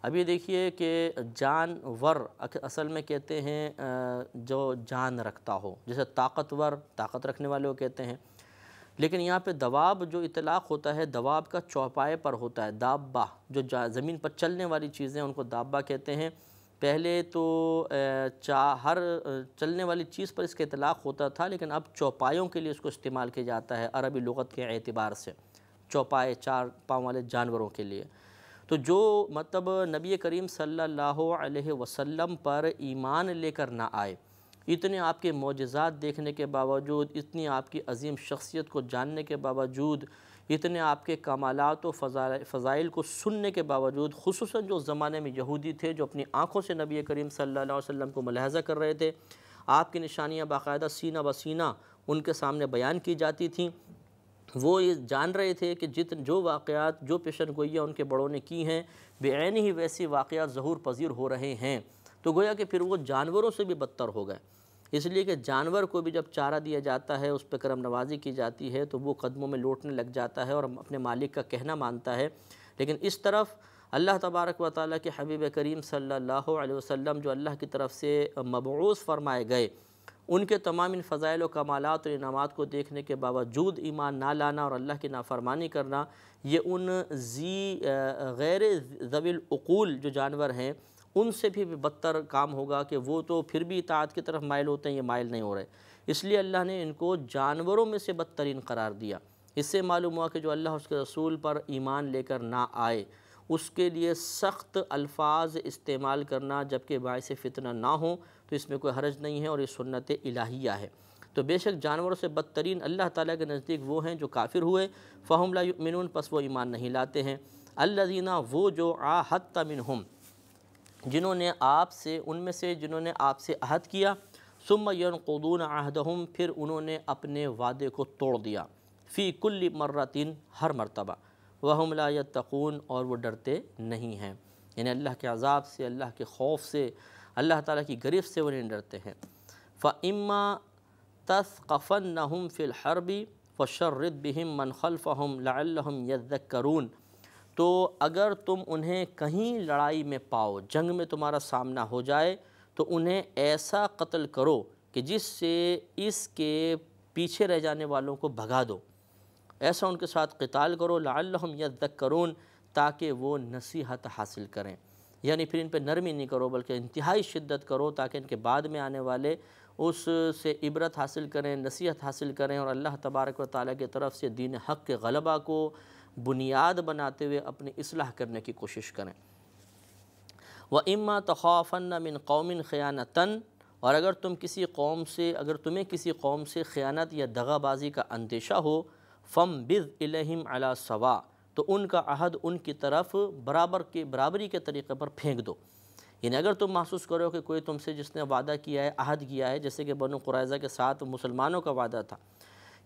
اب یہ دیکھیے کہ جانور اصل میں کہتے ہیں جو جان رکھتا ہو، جیسے طاقتور طاقت رکھنے والے کو کہتے ہیں، لیکن یہاں پہ دواب جو اطلاق ہوتا ہے دواب کا چوپائے پر ہوتا ہے، دابہ جو زمین پر چلنے والی چیزیں ان کو دابہ کہتے ہیں۔ پہلے تو ہر چلنے والی چیز پر اس کا اطلاق ہوتا تھا، لیکن اب چوپایوں کے لیے اس کو استعمال کیا جاتا ہے عربی لغت کے اعتبار سے، چوپائے 4 پاؤں والے جانوروں کے لیے۔ تو جو مطلب نبی کریم صلی اللہ علیہ وسلم پر ایمان لے کر نہ آئے، اتنے آپ کے معجزات دیکھنے کے باوجود، اتنی آپ کی عظیم شخصیت کو جاننے کے باوجود، اتنے آپ کے کمالات و فضائل کو سننے کے باوجود، خصوصاً جو زمانے میں یہودی تھے جو اپنی آنکھوں سے نبی کریم صلی اللہ علیہ وسلم کو ملاحظہ کر رہے تھے، آپ کی نشانیاں باقاعدہ سینہ بسینہ ان کے سامنے بیان کی جاتی تھیں، وہ یہ جان رہے تھے کہ جو واقعات جو پیشن گوئیاں ان کے بڑوں نے کی ہیں بعین ہی ویسی واقعات ظہور پذیر ہو رہے ہیں، تو گویا کہ پھر وہ جانوروں سے بھی بدتر ہو گئے۔ اس لیے کہ جانور کو بھی جب چارہ دیا جاتا ہے، اس پہ کرم نوازی کی جاتی ہے تو وہ قدموں میں لوٹنے لگ جاتا ہے اور اپنے مالک کا کہنا مانتا ہے، لیکن اس طرف اللہ تبارک و تعالیٰ کے حبیب کریم صلی اللہ علیہ وسلم جو اللہ کی طرف سے مبعوث فرمائے گئے، ان کے تمام ان فضائل و کمالات اور انعامات کو دیکھنے کے باوجود ایمان نہ لانا اور اللہ کی نافرمانی کرنا، یہ ان غیر ذوی العقول جو جانور ہیں ان سے بھی بدتر کام ہوگا کہ وہ تو پھر بھی اطاعت کی طرف مائل ہوتے ہیں، یہ مائل نہیں ہو رہے۔ اس لیے اللہ نے ان کو جانوروں میں سے بدترین قرار دیا۔ اس سے معلوم ہوا کہ جو اللہ اس کے رسول پر ایمان لے کر نہ آئے اس کے لیے سخت الفاظ استعمال کرنا جبکہ باعث فتنہ نہ ہوں تو اس میں کوئی حرج نہیں ہے، اور یہ سنت الہیہ ہے۔ تو بے شک جانوروں سے بدترین اللہ تعالیٰ کے نزدیک وہ ہیں جو کافر ہوئے، فہم لا یؤمنون، پس وہ ایمان نہیں لاتے ہیں۔ الذین، وہ جو عاہدت منہم، جنہوں نے آپ سے ان میں سے جنہوں نے آپ سے عہد کیا، ثم ینقضون عہدہم، پھر انہوں نے اپنے وعدے کو توڑ دیا، فی کل مرتین، ہر مرتبہ، وہم لا یتقون، اور وہ ڈرتے نہیں ہیں، یعنی اللہ کے عذاب سے، اللہ کے خوف سے، اللہ تعالیٰ کی گرفت سے وہ نہیں ڈرتے ہیں۔ فَإِمَّا تَثْقَفَنَّهُمْ فِي الْحَرْبِ فَشَرِّدْ بِهِمْ مَنْ خَلْفَهُمْ لَعَلَّهُمْ يَذَّكَّرُونَ، تو اگر تم انہیں کہیں لڑائی میں پاؤ، جنگ میں تمہارا سامنا ہو جائے تو انہیں ایسا قتل کرو کہ جس سے اس کے پیچھے رہ جانے والوں کو بھگا دو، ایسا ان کے ساتھ قتال کرو، لعلہم یذکرون، تاکہ وہ نصیحت حاصل کریں، یعنی پھر ان پہ نرمی نہیں کرو بلکہ انتہائی شدت کرو تاکہ ان کے بعد میں آنے والے اس سے عبرت حاصل کریں، نصیحت حاصل کریں، اور اللہ تبارک و تعالیٰ کی طرف سے دین حق کے غلبہ کو بنیاد بناتے ہوئے اپنی اصلاح کرنے کی کوشش کریں۔ وَإِمَّا تَخَافَنَّ مِنْ قَوْمٍ خِيَانَةً، اور اگر تمہیں کسی قوم سے خیانت یا دغا بازی کا اندیشہ ہو، فَانبِذْ إِلَيْهِمْ عَلَى سَوَاءٍ، تو ان کا عہد ان کی طرف برابری کے طریقے پر پھینک دو، یعنی اگر تم محسوس کرو کہ کوئی تم سے جس نے وعدہ کیا ہے، عہد کیا ہے، جیسے کہ بنو قریظہ کے ساتھ مسلمانوں کا وعدہ تھا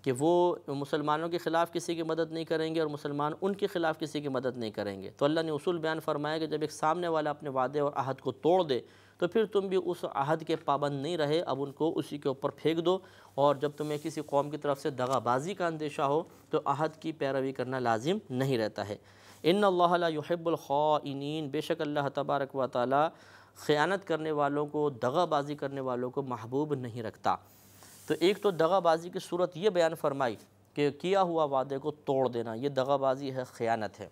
کہ وہ مسلمانوں کے خلاف کسی کی مدد نہیں کریں گے اور مسلمان ان کے خلاف کسی کی مدد نہیں کریں گے، تو اللہ نے اصول بیان فرمایا کہ جب ایک سامنے والا اپنے وعدے اور عہد کو توڑ دے تو پھر تم بھی اس عہد کے پابند نہیں رہے، اب ان کو اسی کے اوپر پھینک دو، اور جب تمہیں کسی قوم کی طرف سے دغا بازی کا اندیشہ ہو تو عہد کی پیروی کرنا لازم نہیں رہتا ہے۔ ان اللہ لا يحب الخائنین، بے شک اللہ تبارک و تعالی خیانت کرنے والوں کو، دغا بازی کرنے والوں کو محبوب نہیں رکھتا۔ تو ایک تو دغا بازی کی صورت یہ بیان فرمائی کہ کیا ہوا وعدے کو توڑ دینا، یہ دغا بازی ہے، خیانت ہے،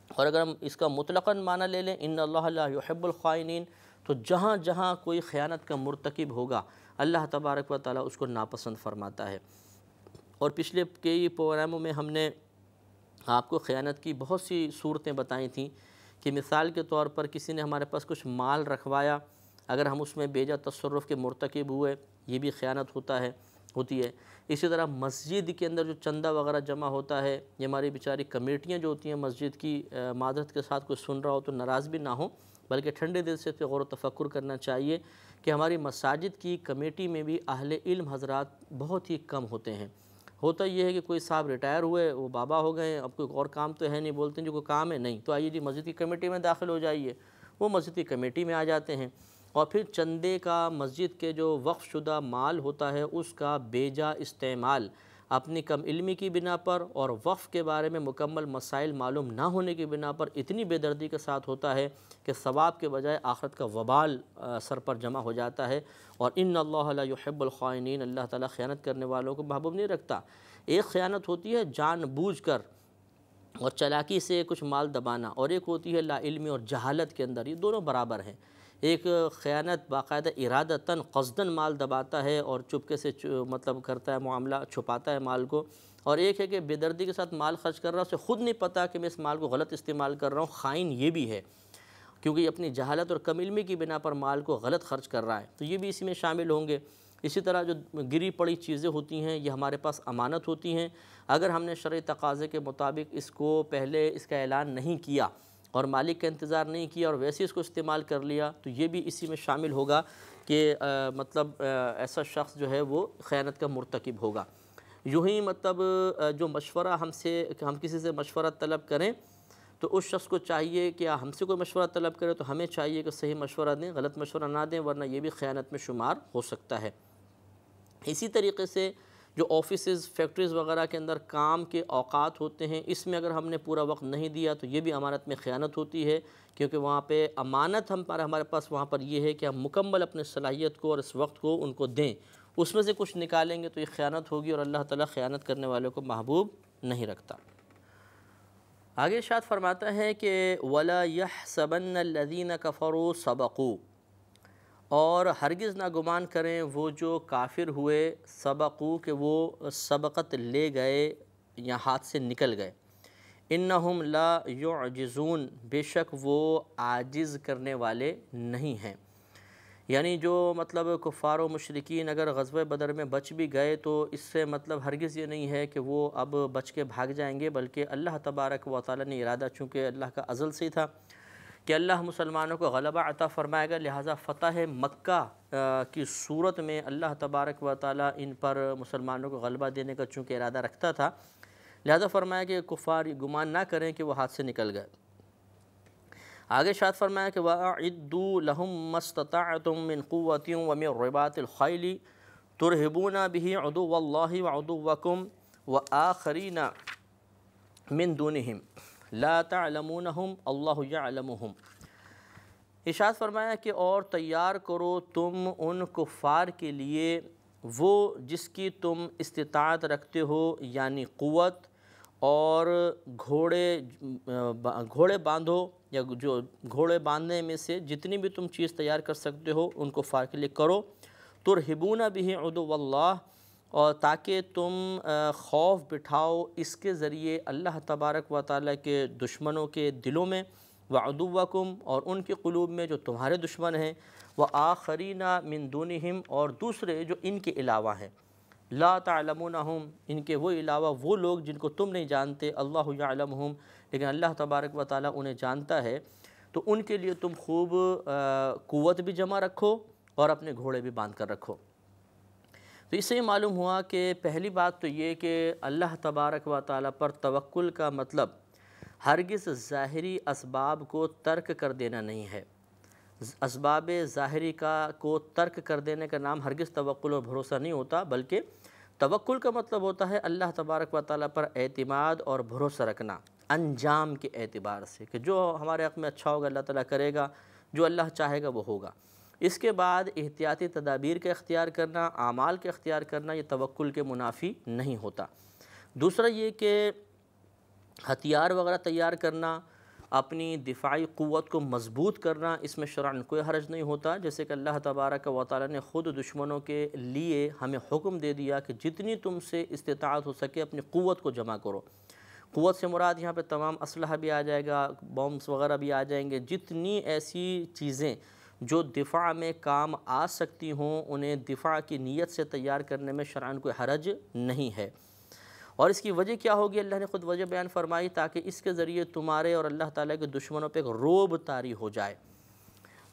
اور اگر ہم اس کا مطلقاً معنی لے لیں ان اللہ لا يحب الخائنین، تو جہاں جہاں کوئی خیانت کا مرتکب ہوگا اللہ تبارک و تعالیٰ اس کو ناپسند فرماتا ہے۔ اور پچھلے کئی پروگراموں میں ہم نے آپ کو خیانت کی بہت سی صورتیں بتائی تھیں کہ مثال کے طور پر کسی نے ہمارے پاس کچھ مال رکھوایا، اگر ہم اس میں بیجا تصرف کے مرتکب ہوئے، یہ بھی خیانت ہوتی ہے۔ اسی طرح مسجد کے اندر جو چندہ وغیرہ جمع ہوتا ہے، یہ ہماری بیچاری کمیٹیاں جو ہوتی ہیں مسجد کی، معذرت کے ساتھ کوئی سن رہا ہو تو ناراض بھی نہ ہو، بلکہ ٹھنڈے دل سے اس پہ غور و تفکر کرنا چاہیے کہ ہماری مساجد کی کمیٹی میں بھی اہل علم حضرات بہت ہی کم ہوتے ہیں۔ ہوتا یہ ہے کہ کوئی صاحب ریٹائر ہوئے، وہ بابا ہو گئے، اب کوئی اور کام تو ہے نہیں، بولتے ہیں جو کوئی کام ہے نہیں تو آئیے جی مسجد کی کمیٹی میں داخل ہو جائیے، وہ مسجد کی کمیٹی میں آ جاتے ہیں۔ اور پھر چندے کا، مسجد کے جو وقف شدہ مال ہوتا ہے اس کا بیجا استعمال اپنی کم علمی کی بنا پر اور وقف کے بارے میں مکمل مسائل معلوم نہ ہونے کی بنا پر اتنی بے دردی کے ساتھ ہوتا ہے کہ ثواب کے بجائے آخرت کا وبال سر پر جمع ہو جاتا ہے۔ اور ان اللہ لا یحب الخائنین، اللہ تعالیٰ خیانت کرنے والوں کو محبوب نہیں رکھتا۔ ایک خیانت ہوتی ہے جان بوجھ کر اور چلاکی سے کچھ مال دبانا، اور ایک ہوتی ہے لا علمی اور جہالت کے اندر، یہ دونوں برابر ہیں۔ ایک خیانت باقاعدہ ارادتاً قصداً مال دباتا ہے اور چپکے سے مطلب کرتا ہے معاملہ، چھپاتا ہے مال کو، اور ایک ہے کہ بے دردی کے ساتھ مال خرچ کر رہا ہے، اسے خود نہیں پتہ کہ میں اس مال کو غلط استعمال کر رہا ہوں۔ خائن یہ بھی ہے کیونکہ یہ اپنی جہالت اور کم علمی کی بنا پر مال کو غلط خرچ کر رہا ہے، تو یہ بھی اسی میں شامل ہوں گے۔ اسی طرح جو گری پڑی چیزیں ہوتی ہیں یہ ہمارے پاس امانت ہوتی ہیں، اگر ہم نے شرعی تقاضے کے مطابق اس کو پہلے اس کا اعلان نہیں کیا اور مالک کا انتظار نہیں کیا اور ویسے اس کو استعمال کر لیا تو یہ بھی اسی میں شامل ہوگا کہ مطلب ایسا شخص جو ہے وہ خیانت کا مرتکب ہوگا۔ یوں ہی مطلب جو مشورہ ہم کسی سے مشورہ طلب کریں تو اس شخص کو چاہیے کہ ہم سے کوئی مشورہ طلب کرے تو ہمیں چاہیے کہ صحیح مشورہ دیں، غلط مشورہ نہ دیں، ورنہ یہ بھی خیانت میں شمار ہو سکتا ہے۔ اسی طریقے سے جو آفیسز، فیکٹریز وغیرہ کے اندر کام کے اوقات ہوتے ہیں، اس میں اگر ہم نے پورا وقت نہیں دیا تو یہ بھی امانت میں خیانت ہوتی ہے، کیونکہ وہاں پہ امانت ہمارے پاس وہاں پر یہ ہے کہ ہم مکمل اپنے صلاحیت کو اور اس وقت کو ان کو دیں، اس میں سے کچھ نکالیں گے تو یہ خیانت ہوگی، اور اللہ تعالیٰ خیانت کرنے والوں کو محبوب نہیں رکھتا۔ آگے ارشاد فرماتا ہے کہ وَلَا يَحْسَبَنَّ الَّذِينَ كَفَرُوا سَبَقُوا، اور ہرگز نہ گمان کریں وہ جو کافر ہوئے، سبقو کہ وہ سبقت لے گئے یا ہاتھ سے نکل گئے، انہم لا یعجزون، بے شک وہ عاجز کرنے والے نہیں ہیں۔ یعنی جو مطلب کفار و مشرکین اگر غزوہ بدر میں بچ بھی گئے تو اس سے مطلب ہرگز یہ نہیں ہے کہ وہ اب بچ کے بھاگ جائیں گے، بلکہ اللہ تبارک و تعالیٰ نے ارادہ چونکہ اللہ کا ازل سے ہی تھا کہ اللہ مسلمانوں کو غلبہ عطا فرمائے گا، لہٰذا فتح مکہ کی صورت میں اللہ تبارک و تعالیٰ ان پر مسلمانوں کو غلبہ دینے کا چونکہ ارادہ رکھتا تھا، لہٰذا فرمایا کہ کفار گمان نہ کریں کہ وہ ہاتھ سے نکل گئے۔ آگے ارشاد فرمایا کہ وَأَعِدُّوا لَهُم مَّا اسْتَطَعْتُم مِّن قُوَّةٍ وَمِن رِّبَاطِ الْخَيْلِ تُرْهِبُونَ بِهِ عُدُوَّ اللَّهِ وَعُدُوَّكُمْ وَآخَرِينَ مِن دُونِهِمْ لا تعلمونہم اللہ یعلمہم۔ ارشاد فرمایا کہ اور تیار کرو تم ان کفار کے لیے وہ جس کی تم استطاعت رکھتے ہو، یعنی قوت، اور گھوڑے باندھو، یا جو گھوڑے باندھنے میں سے جتنی بھی تم چیز تیار کر سکتے ہو ان کفار کے لیے کرو، ترہبون بہ عدو اللہ، اور تاکہ تم خوف بٹھاؤ اس کے ذریعے اللہ تبارک و تعالیٰ کے دشمنوں کے دلوں میں، وعدوکم، اور ان کے قلوب میں جو تمہارے دشمن ہیں، وآخرین من دونہم، اور دوسرے جو ان کے علاوہ ہیں، لا تعلمونہم، ان کے وہ علاوہ وہ لوگ جن کو تم نہیں جانتے، اللہ یعلمہم، لیکن اللہ تبارک و تعالیٰ انہیں جانتا ہے، تو ان کے لیے تم خوب قوت بھی جمع رکھو اور اپنے گھوڑے بھی باندھ کر رکھو۔ تو اس سے یہ معلوم ہوا کہ پہلی بات تو یہ کہ اللہ تبارک و تعالیٰ پر توکل کا مطلب ہرگز ظاہری اسباب کو ترک کر دینا نہیں ہے۔ اسباب ظاہری کو ترک کر دینے کا نام ہرگز توکل اور بھروسہ نہیں ہوتا، بلکہ توکل کا مطلب ہوتا ہے اللہ تبارک و تعالیٰ پر اعتماد اور بھروسہ رکھنا انجام کے اعتبار سے، کہ جو ہمارے حق میں اچھا ہوگا اللہ تعالیٰ کرے گا، جو اللہ چاہے گا وہ ہوگا۔ اس کے بعد احتیاطی تدابیر کا اختیار کرنا، اعمال کا اختیار کرنا، یہ توکل کے منافی نہیں ہوتا۔ دوسرا یہ کہ ہتھیار وغیرہ تیار کرنا، اپنی دفاعی قوت کو مضبوط کرنا، اس میں شرعاً کوئی حرج نہیں ہوتا، جیسے کہ اللہ تبارک و تعالیٰ نے خود دشمنوں کے لیے ہمیں حکم دے دیا کہ جتنی تم سے استطاعت ہو سکے اپنی قوت کو جمع کرو۔ قوت سے مراد یہاں پہ تمام اسلحہ بھی آ جائے گا، بمبس وغیرہ بھی آ جائیں گے، جتنی ایسی چیزیں جو دفاع میں کام آ سکتی ہوں انہیں دفاع کی نیت سے تیار کرنے میں شرعاً کوئی حرج نہیں ہے۔ اور اس کی وجہ کیا ہوگی؟ اللہ نے خود وجہ بیان فرمائی تاکہ اس کے ذریعے تمہارے اور اللہ تعالیٰ کے دشمنوں پہ ایک رعب طاری ہو جائے۔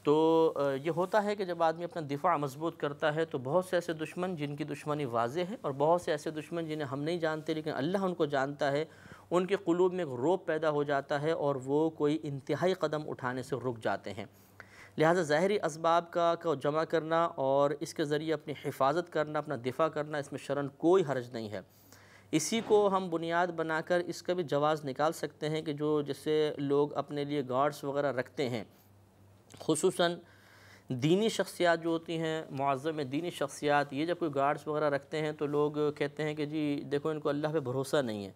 تو یہ ہوتا ہے کہ جب آدمی اپنا دفاع مضبوط کرتا ہے تو بہت سے ایسے دشمن جن کی دشمنی واضح ہے، اور بہت سے ایسے دشمن جنہیں ہم نہیں جانتے لیکن اللہ ان کو جانتا ہے، ان کے قلوب میں ایک رعب پیدا ہو جاتا ہے اور وہ کوئی انتہائی قدم اٹھانے سے رک جاتے ہیں۔ لہٰذا ظاہری اسباب کا جمع کرنا اور اس کے ذریعے اپنی حفاظت کرنا، اپنا دفاع کرنا، اس میں شرعاً کوئی حرج نہیں ہے۔ اسی کو ہم بنیاد بنا کر اس کا بھی جواز نکال سکتے ہیں کہ جو جیسے لوگ اپنے لیے گارڈز وغیرہ رکھتے ہیں، خصوصاً دینی شخصیات جو ہوتی ہیں، معظم دینی شخصیات، یہ جب کوئی گارڈز وغیرہ رکھتے ہیں تو لوگ کہتے ہیں کہ جی دیکھو ان کو اللہ پہ بھروسہ نہیں ہے،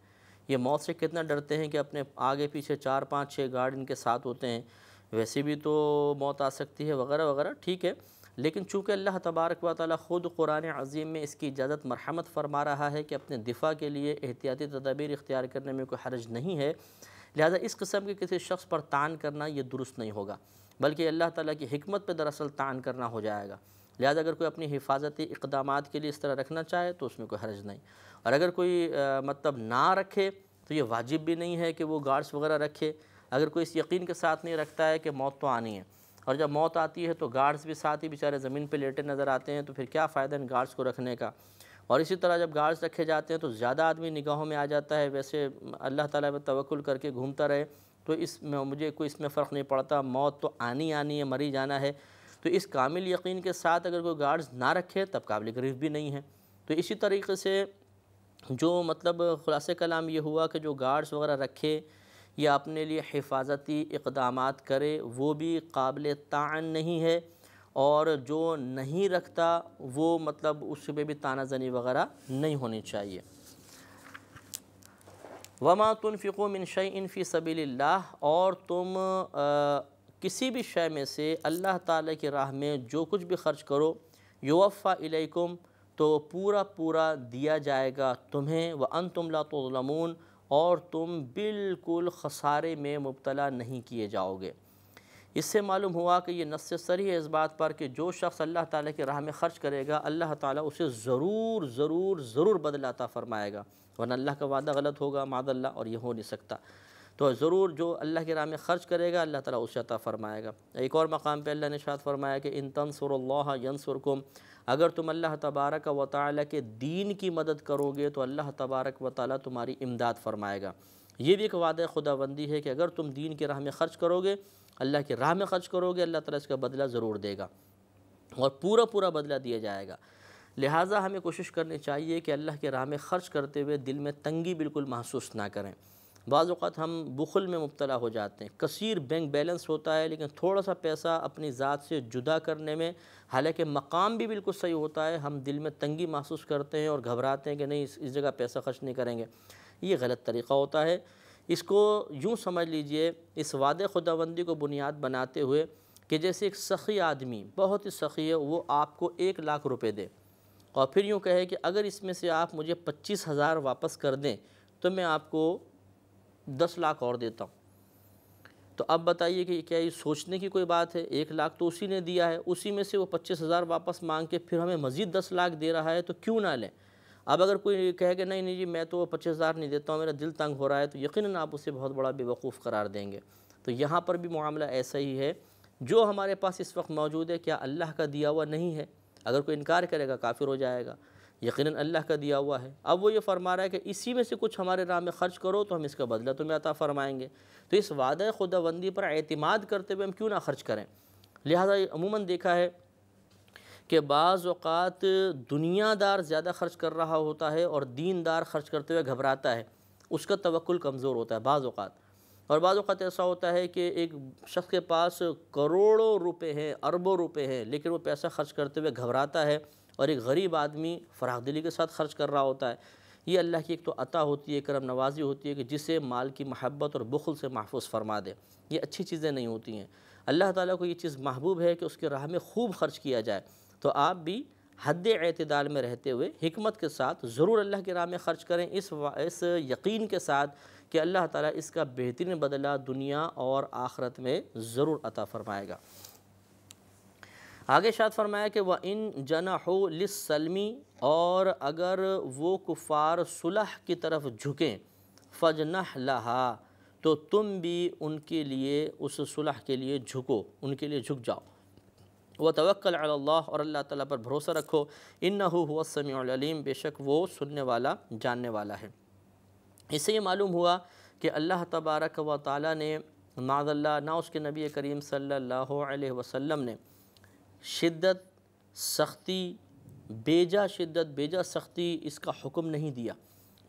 یہ موت سے کتنا ڈرتے ہیں کہ اپنے آگے پیچھے 4 5 6 گارڈ ان کے ساتھ ہوتے ہیں، ویسے بھی تو موت آ سکتی ہے وغیرہ وغیرہ، ٹھیک ہے۔ لیکن چونکہ اللہ تبارک و تعالیٰ خود قرآن عظیم میں اس کی اجازت مرحمت فرما رہا ہے کہ اپنے دفاع کے لیے احتیاطی تدابیر اختیار کرنے میں کوئی حرج نہیں ہے، لہذا اس قسم کے کسی شخص پر طعن کرنا یہ درست نہیں ہوگا، بلکہ اللہ تعالیٰ کی حکمت پہ دراصل طعن کرنا ہو جائے گا۔ لہذا اگر کوئی اپنی حفاظتی اقدامات کے لیے اس طرح رکھنا چاہے تو اس میں کوئی حرج نہیں، اور اگر کوئی مطلب نہ رکھے تو یہ واجب بھی نہیں ہے کہ وہ گارڈز وغیرہ رکھے۔ اگر کوئی اس یقین کے ساتھ نہیں رکھتا ہے کہ موت تو آنی ہے، اور جب موت آتی ہے تو گارڈز بھی ساتھ ہی بیچارے زمین پہ لیٹے نظر آتے ہیں، تو پھر کیا فائدہ ان گارڈز کو رکھنے کا۔ اور اسی طرح جب گارڈز رکھے جاتے ہیں تو زیادہ آدمی نگاہوں میں آ جاتا ہے، ویسے اللہ تعالیٰ پہ توکل کر کے گھومتا رہے تو اس میں مجھے کوئی اس میں فرق نہیں پڑتا، موت تو آنی ہے، مری جانا ہے۔ تو اس کامل یقین کے ساتھ اگر کوئی گارڈز نہ رکھے تب قابل گرفت بھی نہیں ہے۔ تو اسی طریقے سے جو مطلب خلاصہ کلام یہ ہوا کہ جو گارڈز وغیرہ رکھے یا اپنے لیے حفاظتی اقدامات کرے وہ بھی قابل طعن نہیں ہے، اور جو نہیں رکھتا وہ مطلب اس پہ بھی طعنہ زنی وغیرہ نہیں ہونی چاہیے۔ وَمَا تُنْفِقُوا مِنْ شَيْءٍ فِي سَبِيلِ اللَّهِ، اور تم کسی بھی شے میں سے اللہ تعالیٰ کی راہ میں جو کچھ بھی خرچ کرو، يُوَفَّى إِلَيْكُمْ، تو پورا دیا جائے گا تمہیں، وَأَنْتُمْ لَا تُظْلَمُونَ، اور تم بالکل خسارے میں مبتلا نہیں کیے جاؤ گے۔ اس سے معلوم ہوا کہ یہ نص صریح ہے اس بات پر کہ جو شخص اللہ تعالیٰ کی راہ میں خرچ کرے گا اللہ تعالیٰ اسے ضرور بدلہ عطا فرمائے گا، ورنہ اللہ کا وعدہ غلط ہوگا معاذ اللہ، اور یہ ہو نہیں سکتا۔ تو ضرور جو اللہ کی راہ میں خرچ کرے گا اللہ تعالیٰ اسے عطا فرمائے گا۔ ایک اور مقام پہ اللہ نے ارشاد فرمایا کہ ان تنصروا اللہ ینصرکم، اگر تم اللہ تبارک و تعالیٰ کے دین کی مدد کرو گے تو اللہ تبارک و تعالیٰ تمہاری امداد فرمائے گا۔ یہ بھی ایک وعدہ خداوندی ہے کہ اگر تم دین کی راہ میں خرچ کرو گے، اللہ کی راہ میں خرچ کرو گے، اللہ تعالیٰ اس کا بدلہ ضرور دے گا، اور پورا بدلہ دیا جائے گا۔ لہٰذا ہمیں کوشش کرنی چاہیے کہ اللہ کی راہ میں خرچ کرتے ہوئے دل میں تنگی بالکل محسوس نہ کریں۔ بعض اوقات ہم بخل میں مبتلا ہو جاتے ہیں، کثیر بینک بیلنس ہوتا ہے لیکن تھوڑا سا پیسہ اپنی ذات سے جدا کرنے میں، حالانکہ مقام بھی بالکل صحیح ہوتا ہے، ہم دل میں تنگی محسوس کرتے ہیں اور گھبراتے ہیں کہ نہیں اس جگہ پیسہ خرچ نہیں کریں گے۔ یہ غلط طریقہ ہوتا ہے۔ اس کو یوں سمجھ لیجئے، اس وعدے خداوندی کو بنیاد بناتے ہوئے کہ جیسے ایک سخی آدمی، بہت ہی سخی ہے، وہ آپ کو 1 لاکھ روپے دے اور پھر یوں کہے کہ اگر اس میں سے آپ مجھے 25,000 واپس کر دیں تو میں آپ کو 10 لاکھ اور دیتا ہوں۔ تو اب بتائیے کہ کیا یہ سوچنے کی کوئی بات ہے؟ 1 لاکھ تو اسی نے دیا ہے، اسی میں سے وہ 25,000 واپس مانگ کے پھر ہمیں مزید 10 لاکھ دے رہا ہے، تو کیوں نہ لیں؟ اب اگر کوئی کہے کہ نہیں جی میں تو 25,000 نہیں دیتا ہوں، میرا دل تنگ ہو رہا ہے، تو یقیناً آپ اسے بہت بڑا بے وقوف قرار دیں گے۔ تو یہاں پر بھی معاملہ ایسا ہی ہے، جو ہمارے پاس اس وقت موجود ہے کیا اللہ کا دیا ہوا نہیں ہے؟ اگر کوئی انکار کرے گا کافر ہو جائے گا، یقیناً اللہ کا دیا ہوا ہے۔ اب وہ یہ فرما رہا ہے کہ اسی میں سے کچھ ہمارے راہ میں خرچ کرو تو ہم اس کا بدلہ تمہیں عطا فرمائیں گے۔ تو اس وعدہ خداوندی پر اعتماد کرتے ہوئے ہم کیوں نہ خرچ کریں؟ لہٰذا عموماً دیکھا ہے کہ بعض اوقات دنیا دار زیادہ خرچ کر رہا ہوتا ہے اور دین دار خرچ کرتے ہوئے گھبراتا ہے، اس کا توکل کمزور ہوتا ہے بعض اوقات۔ اور بعض اوقات ایسا ہوتا ہے کہ ایک شخص کے پاس کروڑوں روپے ہیں، اربوں روپے ہیں، لیکن وہ پیسہ خرچ کرتے ہوئے گھبراتا ہے، اور ایک غریب آدمی فراخ دلی کے ساتھ خرچ کر رہا ہوتا ہے۔ یہ اللہ کی ایک تو عطا ہوتی ہے، کرم نوازی ہوتی ہے کہ جسے مال کی محبت اور بخل سے محفوظ فرما دے۔ یہ اچھی چیزیں نہیں ہوتی ہیں۔ اللہ تعالیٰ کو یہ چیز محبوب ہے کہ اس کی راہ میں خوب خرچ کیا جائے۔ تو آپ بھی حد اعتدال میں رہتے ہوئے حکمت کے ساتھ ضرور اللہ کی راہ میں خرچ کریں، اس یقین کے ساتھ کہ اللہ تعالیٰ اس کا بہترین بدلہ دنیا اور آخرت میں ضرور عطا فرمائے گا۔ آگے ارشاد فرمایا کہ وَإِن جَنَحُوا لِلسَّلْمِ، اور اگر وہ کفار صلح کی طرف جھکیں، فَجْنَحْ لَهَا، تو تم بھی ان کے لیے اس صلح کے لیے جھکو، ان کے لیے جھک جاؤ۔ وَتَوَكَّلْ عَلَى اللَّهِ، اور اللہ تعالیٰ پر بھروسہ رکھو، إِنَّهُ هُوَ السَّمِيعُ الْعَلِيمُ، بے شک وہ سننے والا جاننے والا ہے۔ اس سے یہ معلوم ہوا کہ اللہ تبارک و تعالیٰ نے معاذ اللہ نہ اس کے نبی کریم صلی اللہ علیہ وسلم نے شدت، سختی، بیجا شدت، بیجا سختی اس کا حکم نہیں دیا،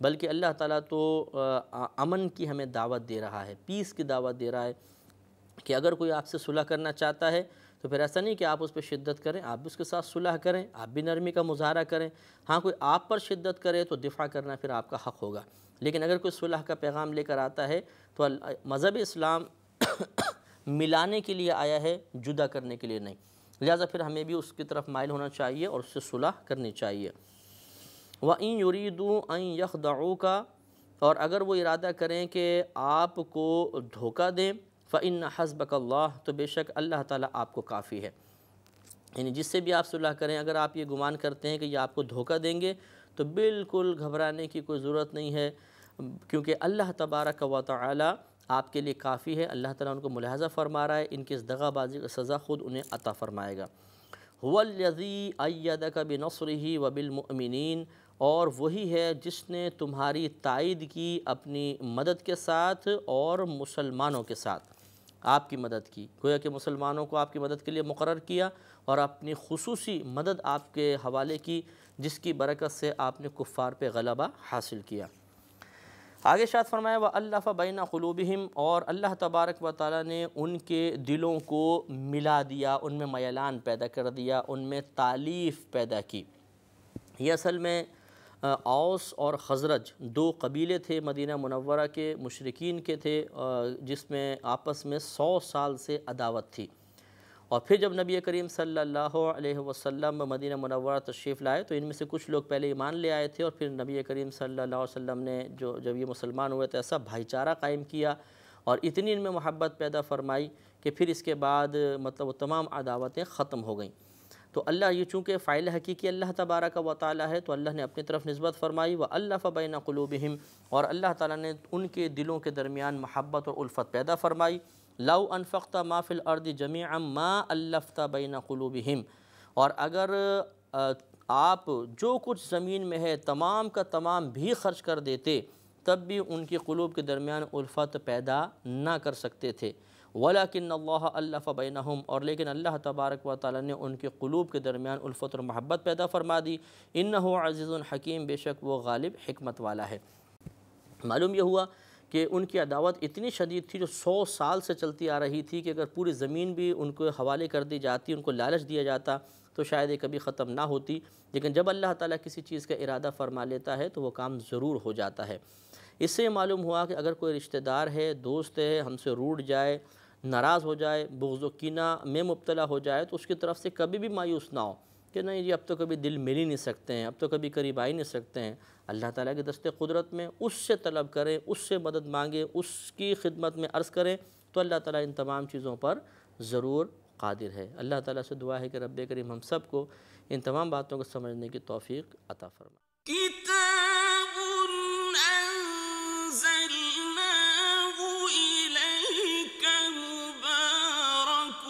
بلکہ اللہ تعالیٰ تو امن کی ہمیں دعوت دے رہا ہے، پیس کی دعوت دے رہا ہے کہ اگر کوئی آپ سے صلح کرنا چاہتا ہے تو پھر ایسا نہیں کہ آپ اس پہ شدت کریں، آپ بھی اس کے ساتھ صلح کریں، آپ بھی نرمی کا مظاہرہ کریں۔ ہاں کوئی آپ پر شدت کرے تو دفاع کرنا پھر آپ کا حق ہوگا، لیکن اگر کوئی صلح کا پیغام لے کر آتا ہے تو مذہب اسلام ملانے کے لیے آیا ہے، جدا کرنے کے لیے نہیں، لہٰذا پھر ہمیں بھی اس کی طرف مائل ہونا چاہیے اور اس سے صلح کرنی چاہیے۔ وَإِن يُرِيدُوا أَن يَخْدَعُوكَ، اور اگر وہ ارادہ کریں کہ آپ کو دھوکہ دیں، فَإِنَّ حَسْبَكَ اللَّهُ، تو بے شک اللہ تعالیٰ آپ کو کافی ہے۔ یعنی جس سے بھی آپ صلح کریں، اگر آپ یہ گمان کرتے ہیں کہ یہ آپ کو دھوکہ دیں گے تو بالکل گھبرانے کی کوئی ضرورت نہیں ہے، کیونکہ اللہ تبارک و تعالی آپ کے لیے کافی ہے۔ اللہ تعالیٰ ان کو ملاحظہ فرما رہا ہے، ان کی اس دغا بازی کا سزا خود انہیں عطا فرمائے گا۔ هُوَ الَّذِي أَيَّدَكَ بِنَصْرِهِ وَبِالْمُؤْمِنِينَ، اور وہی ہے جس نے تمہاری تائید کی اپنی مدد کے ساتھ اور مسلمانوں کے ساتھ آپ کی مدد کی، گویا کہ مسلمانوں کو آپ کی مدد کے لیے مقرر کیا اور اپنی خصوصی مدد آپ کے حوالے کی، جس کی برکت سے آپ نے کفار پہ غلبہ حاصل کیا۔ آگے ارشاد فرمایا وَأَلَّفَ بَيْنَ قُلُوبِهِمْ، اور اللہ تبارک و تعالیٰ نے ان کے دلوں کو ملا دیا، ان میں میلان پیدا کر دیا، ان میں تالیف پیدا کی۔ یہ اصل میں اوس اور خزرج دو قبیلے تھے مدینہ منورہ کے مشرکین کے تھے، جس میں آپس میں 100 سال سے عداوت تھی، اور پھر جب نبی کریم صلی اللہ علیہ وسلم مدینہ منورہ تشریف لائے تو ان میں سے کچھ لوگ پہلے ایمان لے آئے تھے، اور پھر نبی کریم صلی اللہ علیہ وسلم نے جب یہ مسلمان ہوئے تو ایسا بھائی چارہ قائم کیا اور اتنی ان میں محبت پیدا فرمائی کہ پھر اس کے بعد مطلب وہ تمام عداوتیں ختم ہو گئیں۔ تو اللہ یہ چونکہ فاعل حقیقی اللہ تبارک و تعالی ہے تو اللہ نے اپنی طرف نسبت فرمائی وَأَلَّفَ بَيْنَ قُلُوبِهِمْ، اور اللہ تعالیٰ نے ان کے دلوں کے درمیان محبت اور الفت پیدا فرمائی۔ لَوْ أَنفَقْتَ مَا فِي الْأَرْضِ جَمِيعًا مَا أَلَّفْتَ بَيْنَ قُلُوبِهِمْ، اور اگر آپ جو کچھ زمین میں ہے تمام کا تمام بھی خرچ کر دیتے تب بھی ان کی قلوب کے درمیان الفت پیدا نہ کر سکتے تھے۔ وَلَكِنَّ اللَّهَ أَلَّفَ بَيْنَهُمْ، اور لیکن اللہ تبارک و تعالیٰ نے ان کے قلوب کے درمیان الفت اور محبت پیدا فرما دی۔ إِنَّهُ عَزِيزٌ حَكِيمٌ، بے شک وہ غالب حکمت والا ہے۔ معلوم یہ ہوا کہ ان کی عداوت اتنی شدید تھی جو 100 سال سے چلتی آ رہی تھی کہ اگر پوری زمین بھی ان کو حوالے کر دی جاتی، ان کو لالچ دیا جاتا تو شاید یہ کبھی ختم نہ ہوتی، لیکن جب اللہ تعالیٰ کسی چیز کا ارادہ فرما لیتا ہے تو وہ کام ضرور ہو جاتا ہے۔ اس سے معلوم ہوا کہ اگر کوئی رشتہ دار ہے، دوست ہے، ہم سے روٹھ جائے، ناراض ہو جائے، بغض و کینہ میں مبتلا ہو جائے تو اس کی طرف سے کبھی بھی مایوس نہ ہو کہ نہیں جی اب تو کبھی دل مل ہی نہیں سکتے ہیں، اب تو کبھی قریب آ ہی نہیں سکتے ہیں۔ اللہ تعالیٰ کے دست قدرت میں اس سے طلب کریں، اس سے مدد مانگیں، اس کی خدمت میں عرض کریں تو اللہ تعالیٰ ان تمام چیزوں پر ضرور قادر ہے۔ اللہ تعالیٰ سے دعا ہے کہ رب کریم ہم سب کو ان تمام باتوں کو سمجھنے کی توفیق عطا فرمائے۔ كتاب أنزلناه إليك مبارك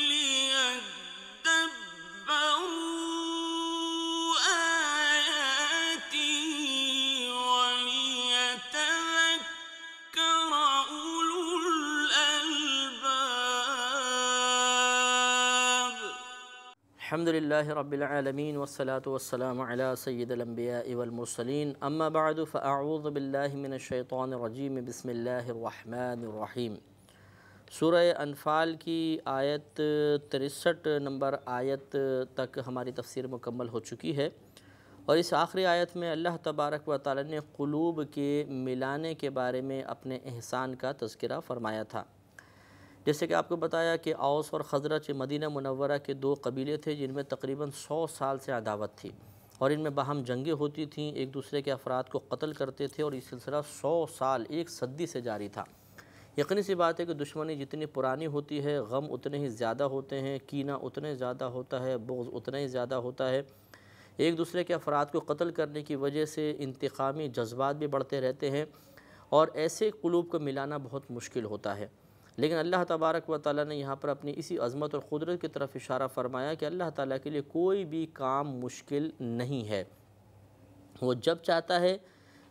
ليدبروا آياته وليتذكر أولو الألباب۔ الحمدللہ رب العالمین والصلاة والسلام علی سید الانبیاء والمرسلین، اما بعد فاعوذ باللہ من الشیطان الرجیم، بسم اللہ الرحمن الرحیم۔ سورہ انفال کی آیت 63 نمبر آیت تک ہماری تفسیر مکمل ہو چکی ہے، اور اس آخری آیت میں اللہ تبارک و تعالی نے قلوب کے ملانے کے بارے میں اپنے احسان کا تذکرہ فرمایا تھا۔ جیسے کہ آپ کو بتایا کہ اوس اور خزرج مدینہ منورہ کے دو قبیلے تھے جن میں تقریباً 100 سال سے عداوت تھی، اور ان میں باہم جنگیں ہوتی تھیں، ایک دوسرے کے افراد کو قتل کرتے تھے، اور یہ سلسلہ 100 سال ایک صدی سے جاری تھا۔ یقینی سی بات ہے کہ دشمنی جتنی پرانی ہوتی ہے غم اتنے ہی زیادہ ہوتے ہیں، کینہ اتنے زیادہ ہوتا ہے، بغض اتنا ہی زیادہ ہوتا ہے، ایک دوسرے کے افراد کو قتل کرنے کی وجہ سے انتقامی جذبات بھی بڑھتے رہتے ہیں، اور ایسے قلوب کو ملانا بہت مشکل ہوتا ہے۔ لیکن اللہ تبارک و تعالیٰ نے یہاں پر اپنی اسی عظمت اور قدرت کی طرف اشارہ فرمایا کہ اللہ تعالیٰ کے لیے کوئی بھی کام مشکل نہیں ہے، وہ جب چاہتا ہے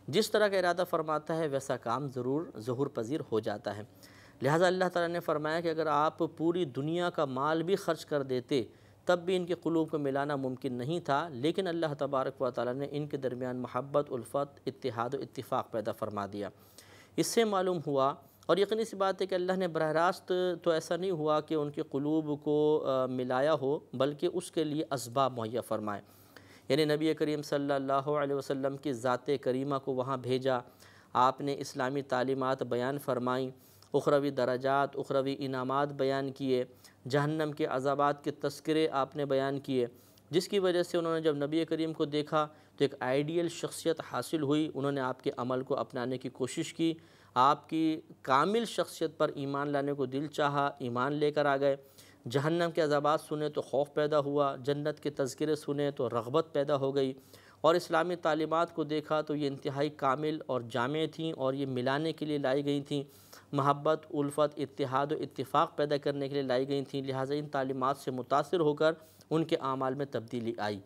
جس طرح کا ارادہ فرماتا ہے ویسا کام ضرور ظہور پذیر ہو جاتا ہے۔ لہٰذا اللہ تعالیٰ نے فرمایا کہ اگر آپ پوری دنیا کا مال بھی خرچ کر دیتے تب بھی ان کے قلوب کو ملانا ممکن نہیں تھا، لیکن اللہ تبارک و تعالیٰ نے ان کے درمیان محبت، الفت، اتحاد و اتفاق پیدا فرما دیا۔ اس سے معلوم ہوا، اور یقینی سی بات ہے کہ اللہ نے براہ راست تو ایسا نہیں ہوا کہ ان کے قلوب کو ملایا ہو، بلکہ اس کے لیے اسباب مہیا فرمائے، یعنی نبی کریم صلی اللہ علیہ وسلم کی ذات کریمہ کو وہاں بھیجا، آپ نے اسلامی تعلیمات بیان فرمائیں، اخروی درجات، اخروی انعامات بیان کیے، جہنم کے عذابات کے تذکرے آپ نے بیان کیے، جس کی وجہ سے انہوں نے جب نبی کریم کو دیکھا تو ایک آئیڈیل شخصیت حاصل ہوئی، انہوں نے آپ کے عمل کو اپنانے کی کوشش کی، آپ کی کامل شخصیت پر ایمان لانے کو دل چاہا، ایمان لے کر آ گئے، جہنم کے عذابات سنے تو خوف پیدا ہوا، جنت کے تذکرے سنے تو رغبت پیدا ہو گئی، اور اسلامی تعلیمات کو دیکھا تو یہ انتہائی کامل اور جامع تھیں، اور یہ ملانے کے لیے لائی گئی تھیں، محبت، الفت، اتحاد و اتفاق پیدا کرنے کے لیے لائی گئی تھیں، لہٰذا ان تعلیمات سے متاثر ہو کر ان کے اعمال میں تبدیلی آئی،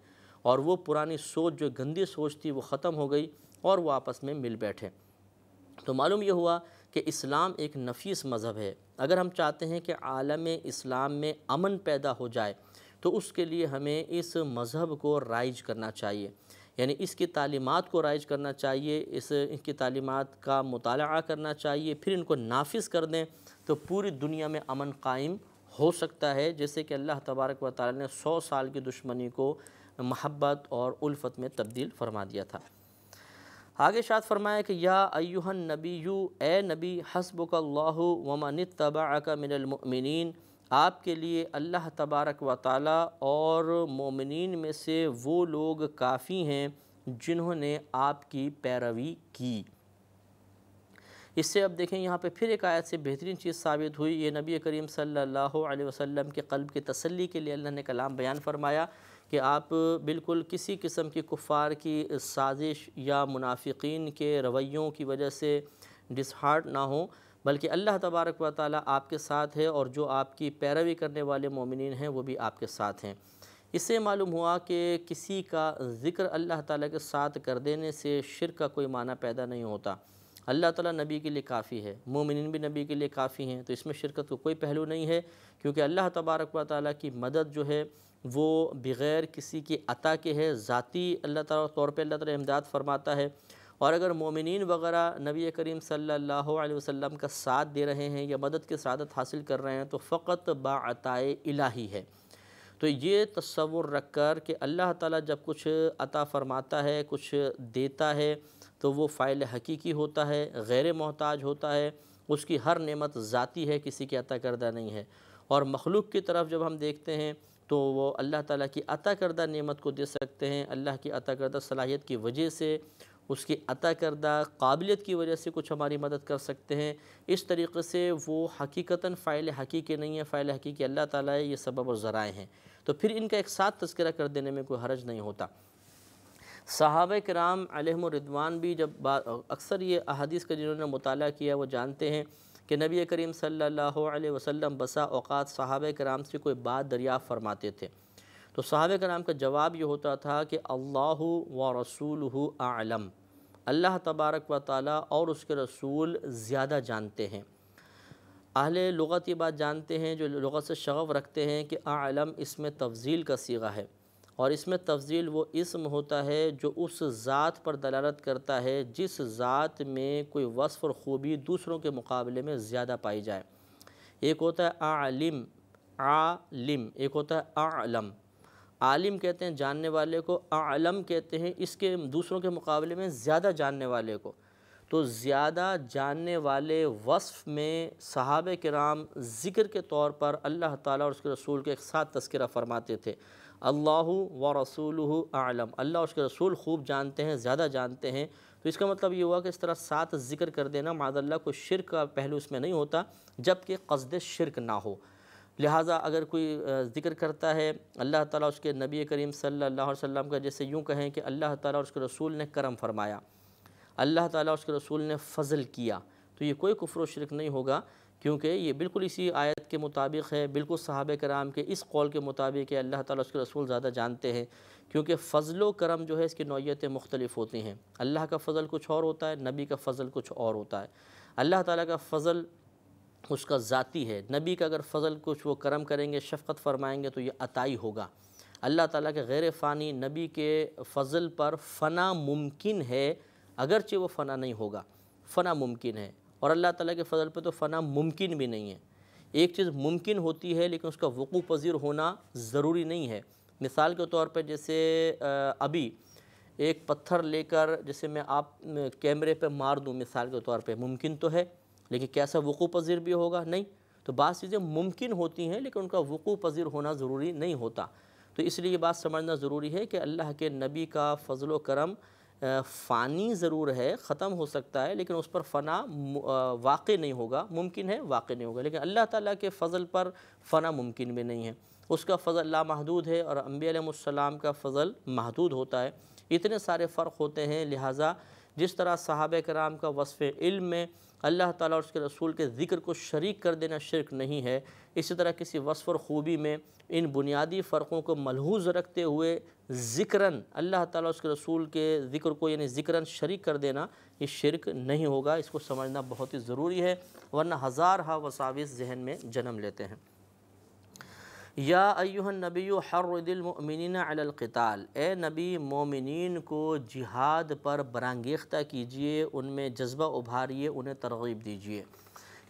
اور وہ پرانی سوچ جو گندی سوچ تھی وہ ختم ہو گئی، اور وہ آپس میں مل بیٹھے۔ تو معلوم یہ ہوا کہ اسلام ایک نفیس مذہب ہے۔ اگر ہم چاہتے ہیں کہ عالم اسلام میں امن پیدا ہو جائے تو اس کے لیے ہمیں اس مذہب کو رائج کرنا چاہیے، یعنی اس کی تعلیمات کو رائج کرنا چاہیے، ان کی تعلیمات کا مطالعہ کرنا چاہیے، پھر ان کو نافذ کر دیں تو پوری دنیا میں امن قائم ہو سکتا ہے، جیسے کہ اللہ تبارک و تعالی نے 100 سال کی دشمنی کو محبت اور الفت میں تبدیل فرما دیا تھا۔ آگے ارشاد فرمایا کہ یا ایھا النبی، اے نبی، حسبک اللہ ومن اتبعک من المؤمنین، آپ کے لیے اللہ تبارک و تعالی اور مومنین میں سے وہ لوگ کافی ہیں جنہوں نے آپ کی پیروی کی۔ اس سے اب دیکھیں یہاں پہ پھر ایک آیت سے بہترین چیز ثابت ہوئی، یہ نبی کریم صلی اللہ علیہ وسلم کے قلب کی تسلی کے لیے اللہ نے کلام بیان فرمایا کہ آپ بالکل کسی قسم کی کفار کی سازش یا منافقین کے رویوں کی وجہ سے ڈس ہارٹ نہ ہوں، بلکہ اللہ تبارک و تعالی آپ کے ساتھ ہے، اور جو آپ کی پیروی کرنے والے مومنین ہیں وہ بھی آپ کے ساتھ ہیں۔ اس سے معلوم ہوا کہ کسی کا ذکر اللہ تعالیٰ کے ساتھ کر دینے سے شرک کا کوئی معنی پیدا نہیں ہوتا۔ اللہ تعالیٰ نبی کے لیے کافی ہے، مومنین بھی نبی کے لیے کافی ہیں، تو اس میں شرکت کو کوئی پہلو نہیں ہے، کیونکہ اللہ تبارک و تعالیٰ کی مدد جو ہے وہ بغیر کسی کی عطا کے ہے، ذاتی اللہ تعالیٰ طور پہ اللہ تعالیٰ امداد فرماتا ہے، اور اگر مومنین وغیرہ نبی کریم صلی اللہ علیہ وسلم کا ساتھ دے رہے ہیں یا مدد کی سعادت حاصل کر رہے ہیں تو فقط بعطائے الہی ہے۔ تو یہ تصور رکھ کر کہ اللہ تعالیٰ جب کچھ عطا فرماتا ہے، کچھ دیتا ہے تو وہ فاعل حقیقی ہوتا ہے، غیر محتاج ہوتا ہے، اس کی ہر نعمت ذاتی ہے، کسی کی عطا کردہ نہیں ہے، اور مخلوق کی طرف جب ہم دیکھتے ہیں تو وہ اللہ تعالیٰ کی عطا کردہ نعمت کو دے سکتے ہیں، اللہ کی عطا کردہ صلاحیت کی وجہ سے، اس کی عطا کردہ قابلیت کی وجہ سے کچھ ہماری مدد کر سکتے ہیں۔ اس طریقے سے وہ حقیقتاً فاعل حقیقی نہیں ہے، فاعل حقیقی اللہ تعالیٰ ہے، یہ سبب و ذرائع ہیں، تو پھر ان کا ایک ساتھ تذکرہ کر دینے میں کوئی حرج نہیں ہوتا۔ صحابہ کرام علیہم الرضوان بھی جب اکثر یہ احادیث کا جنہوں نے مطالعہ کیا وہ جانتے ہیں کہ نبی کریم صلی اللہ علیہ وسلم بسا اوقات صحابہ کرام سے کوئی بات دریافت فرماتے تھے، تو صحابہ کرام کا جواب یہ ہوتا تھا کہ اللہ و رسولہ اعلم، اللہ تبارک و تعالیٰ اور اس کے رسول زیادہ جانتے ہیں۔ اہل لغت یہ بات جانتے ہیں جو لغت سے شغف رکھتے ہیں کہ اعلم اس میں تفضیل کا صیغہ ہے، اور اس میں تفضیل وہ اسم ہوتا ہے جو اس ذات پر دلالت کرتا ہے جس ذات میں کوئی وصف اور خوبی دوسروں کے مقابلے میں زیادہ پائی جائے۔ ایک ہوتا ہے عالم، عالم، ایک ہوتا ہے اعلم۔ عالم کہتے ہیں جاننے والے کو، اعلم کہتے ہیں اس کے دوسروں کے مقابلے میں زیادہ جاننے والے کو۔ تو زیادہ جاننے والے وصف میں صحابہ کرام ذکر کے طور پر اللہ تعالیٰ اور اس کے رسول کے ایک ساتھ تذکرہ فرماتے تھے، اللہ و رسولہ اعلم، اللہ اور اس کے رسول خوب جانتے ہیں، زیادہ جانتے ہیں۔ تو اس کا مطلب یہ ہوا کہ اس طرح ساتھ ذکر کر دینا معاذ اللہ کوئی شرک کا پہلو اس میں نہیں ہوتا جب کہ قصد شرک نہ ہو۔ لہٰذا اگر کوئی ذکر کرتا ہے اللہ تعالیٰ اس کے نبی کریم صلی اللہ علیہ وسلم کا، جیسے یوں کہیں کہ اللہ تعالیٰ اور اس کے رسول نے کرم فرمایا، اللہ تعالیٰ اور اس کے رسول نے فضل کیا، تو یہ کوئی کفر و شرک نہیں ہوگا، کیونکہ یہ بالکل اسی آیت کے مطابق ہے، بالکل صحابہ کرام کے اس قول کے مطابق ہے، اللہ تعالیٰ اس کے رسول زیادہ جانتے ہیں، کیونکہ فضل و کرم جو ہے اس کی نوعیتیں مختلف ہوتی ہیں۔ اللہ کا فضل کچھ اور ہوتا ہے، نبی کا فضل کچھ اور ہوتا ہے۔ اللہ تعالیٰ کا فضل اس کا ذاتی ہے۔ نبی کا اگر فضل کچھ وہ کرم کریں گے، شفقت فرمائیں گے تو یہ عطائی ہوگا۔ اللہ تعالیٰ کے غیر فانی نبی کے فضل پر فنا ممکن ہے، اگرچہ وہ فنا نہیں ہوگا، فنا ممکن ہے، اور اللہ تعالیٰ کے فضل پہ تو فنا ممکن بھی نہیں ہے۔ ایک چیز ممکن ہوتی ہے لیکن اس کا وقوع پذیر ہونا ضروری نہیں ہے۔ مثال کے طور پہ جیسے ابھی ایک پتھر لے کر جیسے میں آپ کیمرے پہ مار دوں، مثال کے طور پہ ممکن تو ہے، لیکن کیسا وقوع پذیر بھی ہوگا؟ نہیں۔ تو بعض چیزیں ممکن ہوتی ہیں لیکن ان کا وقوع پذیر ہونا ضروری نہیں ہوتا۔ تو اس لیے یہ بات سمجھنا ضروری ہے کہ اللہ کے نبی کا فضل و کرم فانی ضرور ہے، ختم ہو سکتا ہے، لیکن اس پر فنا واقع نہیں ہوگا، ممکن ہے واقع نہیں ہوگا۔ لیکن اللہ تعالیٰ کے فضل پر فنا ممکن بھی نہیں ہے، اس کا فضل لامحدود ہے، اور انبیاء علیہ السلام کا فضل محدود ہوتا ہے۔ اتنے سارے فرق ہوتے ہیں، لہٰذا جس طرح صحابہ کرام کا وصف علم میں اللہ تعالیٰ اور اس کے رسول کے ذکر کو شریک کر دینا شرک نہیں ہے، اسی طرح کسی وصف اور خوبی میں ان بنیادی فرقوں کو ملحوظ رکھتے ہوئے ذکراً اللہ تعالیٰ اور اس کے رسول کے ذکر کو یعنی ذکراً شریک کر دینا یہ شرک نہیں ہوگا۔ اس کو سمجھنا بہت ہی ضروری ہے، ورنہ ہزارہا وساوس ذہن میں جنم لیتے ہیں۔ یا ایھا النبی حرض المؤمنین علی القتال، اے نبی مومنین کو جہاد پر برانگیختہ کیجئے، ان میں جذبہ ابھاریے، انہیں ترغیب دیجئے،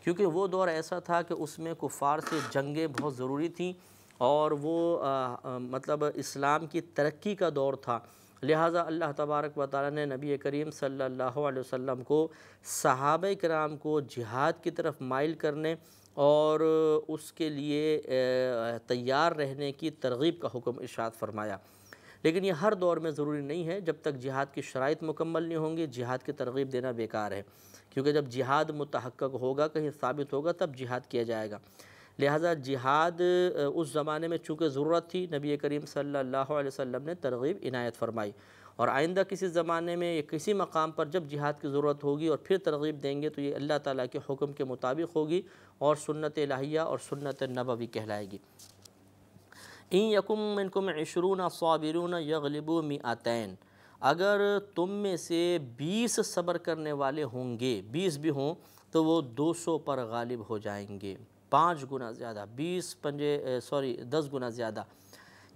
کیونکہ وہ دور ایسا تھا کہ اس میں کفار سے جنگیں بہت ضروری تھیں، اور وہ مطلب اسلام کی ترقی کا دور تھا۔ لہٰذا اللہ تبارک و تعالیٰ نے نبی کریم صلی اللہ علیہ وسلم کو صحابہ کرام کو جہاد کی طرف مائل کرنے اور اس کے لیے تیار رہنے کی ترغیب کا حکم ارشاد فرمایا۔ لیکن یہ ہر دور میں ضروری نہیں ہے، جب تک جہاد کی شرائط مکمل نہیں ہوں گی جہاد کی ترغیب دینا بیکار ہے، کیونکہ جب جہاد متحقق ہوگا، کہیں ثابت ہوگا، تب جہاد کیا جائے گا۔ لہٰذا جہاد اس زمانے میں چونکہ ضرورت تھی، نبی کریم صلی اللہ علیہ وسلم نے ترغیب عنایت فرمائی، اور آئندہ کسی زمانے میں یا کسی مقام پر جب جہاد کی ضرورت ہوگی اور پھر ترغیب دیں گے تو یہ اللہ تعالیٰ کے حکم کے مطابق ہوگی اور سنت الہیہ اور سنت نبوی کہلائے گی۔ ان یکم منکم 20 صابرون یغلبوا 200، اگر تم میں سے 20 صبر کرنے والے ہوں گے، 20 بھی ہوں تو وہ 200 پر غالب ہو جائیں گے، 5 گنا زیادہ، 10 گنا زیادہ،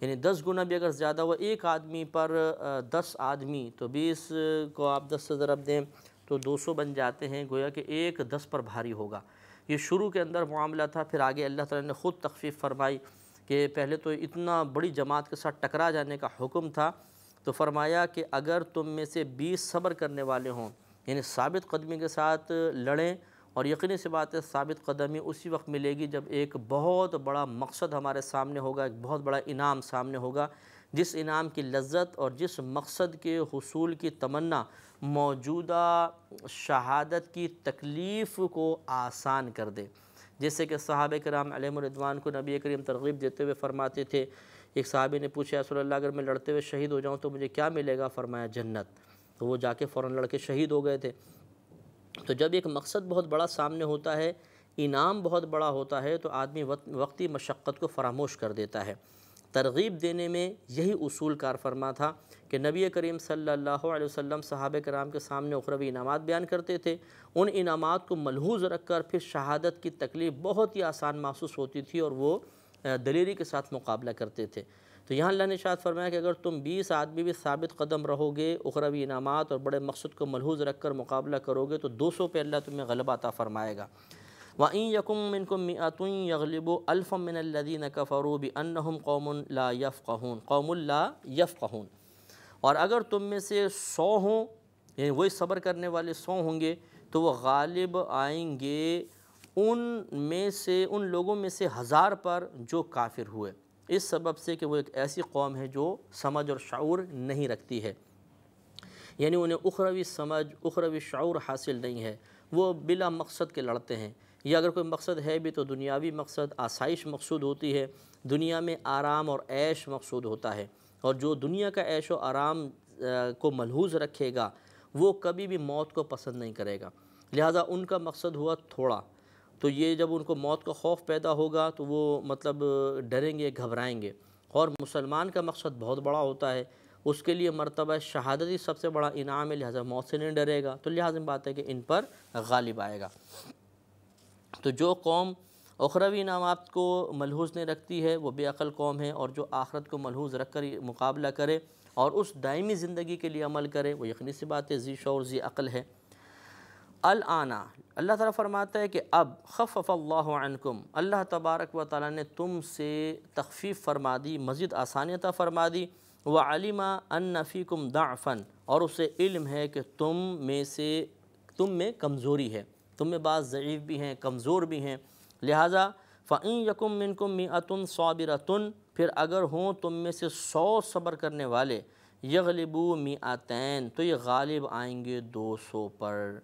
یعنی 10 گنا بھی اگر زیادہ ہوا، ایک آدمی پر 10 آدمی، تو 20 کو آپ 10 سے ضرب دیں تو 200 بن جاتے ہیں، گویا کہ ایک 10 پر بھاری ہوگا۔ یہ شروع کے اندر معاملہ تھا، پھر آگے اللہ تعالیٰ نے خود تخفیف فرمائی کہ پہلے تو اتنا بڑی جماعت کے ساتھ ٹکرا جانے کا حکم تھا، تو فرمایا کہ اگر تم میں سے 20 صبر کرنے والے ہوں، یعنی ثابت قدمی کے ساتھ لڑیں، اور یقینی سی بات ہے ثابت قدمی اسی وقت ملے گی جب ایک بہت بڑا مقصد ہمارے سامنے ہوگا، ایک بہت بڑا انعام سامنے ہوگا، جس انعام کی لذت اور جس مقصد کے حصول کی تمنا موجودہ شہادت کی تکلیف کو آسان کر دے۔ جیسے کہ صحابہ کرام علیہم الرضوان کو نبی کریم ترغیب دیتے ہوئے فرماتے تھے، ایک صحابی نے پوچھا، یا رسول اللہ اگر میں لڑتے ہوئے شہید ہو جاؤں تو مجھے کیا ملے گا؟ فرمایا جنت۔ تو وہ جا کے فوراً لڑ کے شہید ہو گئے تھے۔ تو جب ایک مقصد بہت بڑا سامنے ہوتا ہے، انعام بہت بڑا ہوتا ہے، تو آدمی وقتی مشقت کو فراموش کر دیتا ہے۔ ترغیب دینے میں یہی اصول کار فرما تھا کہ نبی کریم صلی اللہ علیہ وسلم صحابہ کرام کے سامنے اخروی انعامات بیان کرتے تھے، ان انعامات کو ملحوظ رکھ کر پھر شہادت کی تکلیف بہت ہی آسان محسوس ہوتی تھی اور وہ دلیری کے ساتھ مقابلہ کرتے تھے۔ تو یہاں اللہ نے ارشاد فرمایا کہ اگر تم 20 آدمی بھی ثابت قدم رہو گے، اخروی انعامات اور بڑے مقصد کو ملحوظ رکھ کر مقابلہ کرو گے تو 200 پہ اللہ تمہیں غلبہ عطا فرمائے گا۔ وَإِن يَكُن مِّنكُم مِّائَةٌ يَغْلِبُوا أَلْفًا مِّنَ الَّذِينَ كَفَرُوا بِأَنَّهُمْ قَوْمٌ لَا يَفْقَهُونَ قوم لا يفقهون، اور اگر تم میں سے 100 ہوں، یعنی وہی صبر کرنے والے 100 ہوں گے تو وہ غالب آئیں گے ان لوگوں میں سے 1000 پر جو کافر ہوئے، اس سبب سے کہ وہ ایک ایسی قوم ہے جو سمجھ اور شعور نہیں رکھتی ہے، یعنی انہیں اخروی سمجھ، اخروی شعور حاصل نہیں ہے، وہ بلا مقصد کے لڑتے ہیں، یا اگر کوئی مقصد ہے بھی تو دنیاوی مقصد، آسائش مقصود ہوتی ہے، دنیا میں آرام اور عیش مقصود ہوتا ہے، اور جو دنیا کا عیش و آرام کو ملحوظ رکھے گا وہ کبھی بھی موت کو پسند نہیں کرے گا، لہٰذا ان کا مقصد ہوا تھوڑا، تو یہ جب ان کو موت کا خوف پیدا ہوگا تو وہ مطلب ڈریں گے، گھبرائیں گے، اور مسلمان کا مقصد بہت بڑا ہوتا ہے، اس کے لیے مرتبہ شہادت ہی سب سے بڑا انعام ہے، لہٰذا موت سے نہیں ڈرے گا، تو لازم بات ہے کہ ان پر غالب آئے گا۔ تو تو جو قوم اخروی انعامات کو ملحوظ نہیں رکھتی ہے وہ بے عقل قوم ہے، اور جو آخرت کو ملحوظ رکھ کر مقابلہ کرے اور اس دائمی زندگی کے لیے عمل کرے وہ یقینی سی بات ہے ذی شعور ذی عقل ہے۔ الآن اللہ تعالیٰ فرماتا ہے کہ اب خفف اللہ عنکم، اللہ تبارک و تعالیٰ نے تم سے تخفیف فرما دی، مزید آسانی عطا فرما دی۔ وعلم ان فیکم ضعفا، اور اسے علم ہے کہ تم میں کمزوری ہے، تم میں بعض ضعیف بھی ہیں، کمزور بھی ہیں، لہٰذا فَإِن يَكُن مِّنكُم مِّئَةٌ صَابِرَةٌ، پھر اگر ہوں تم میں سے 100 صبر کرنے والے، یغلبوا مئتین، تو یہ غالب آئیں گے 200 پر۔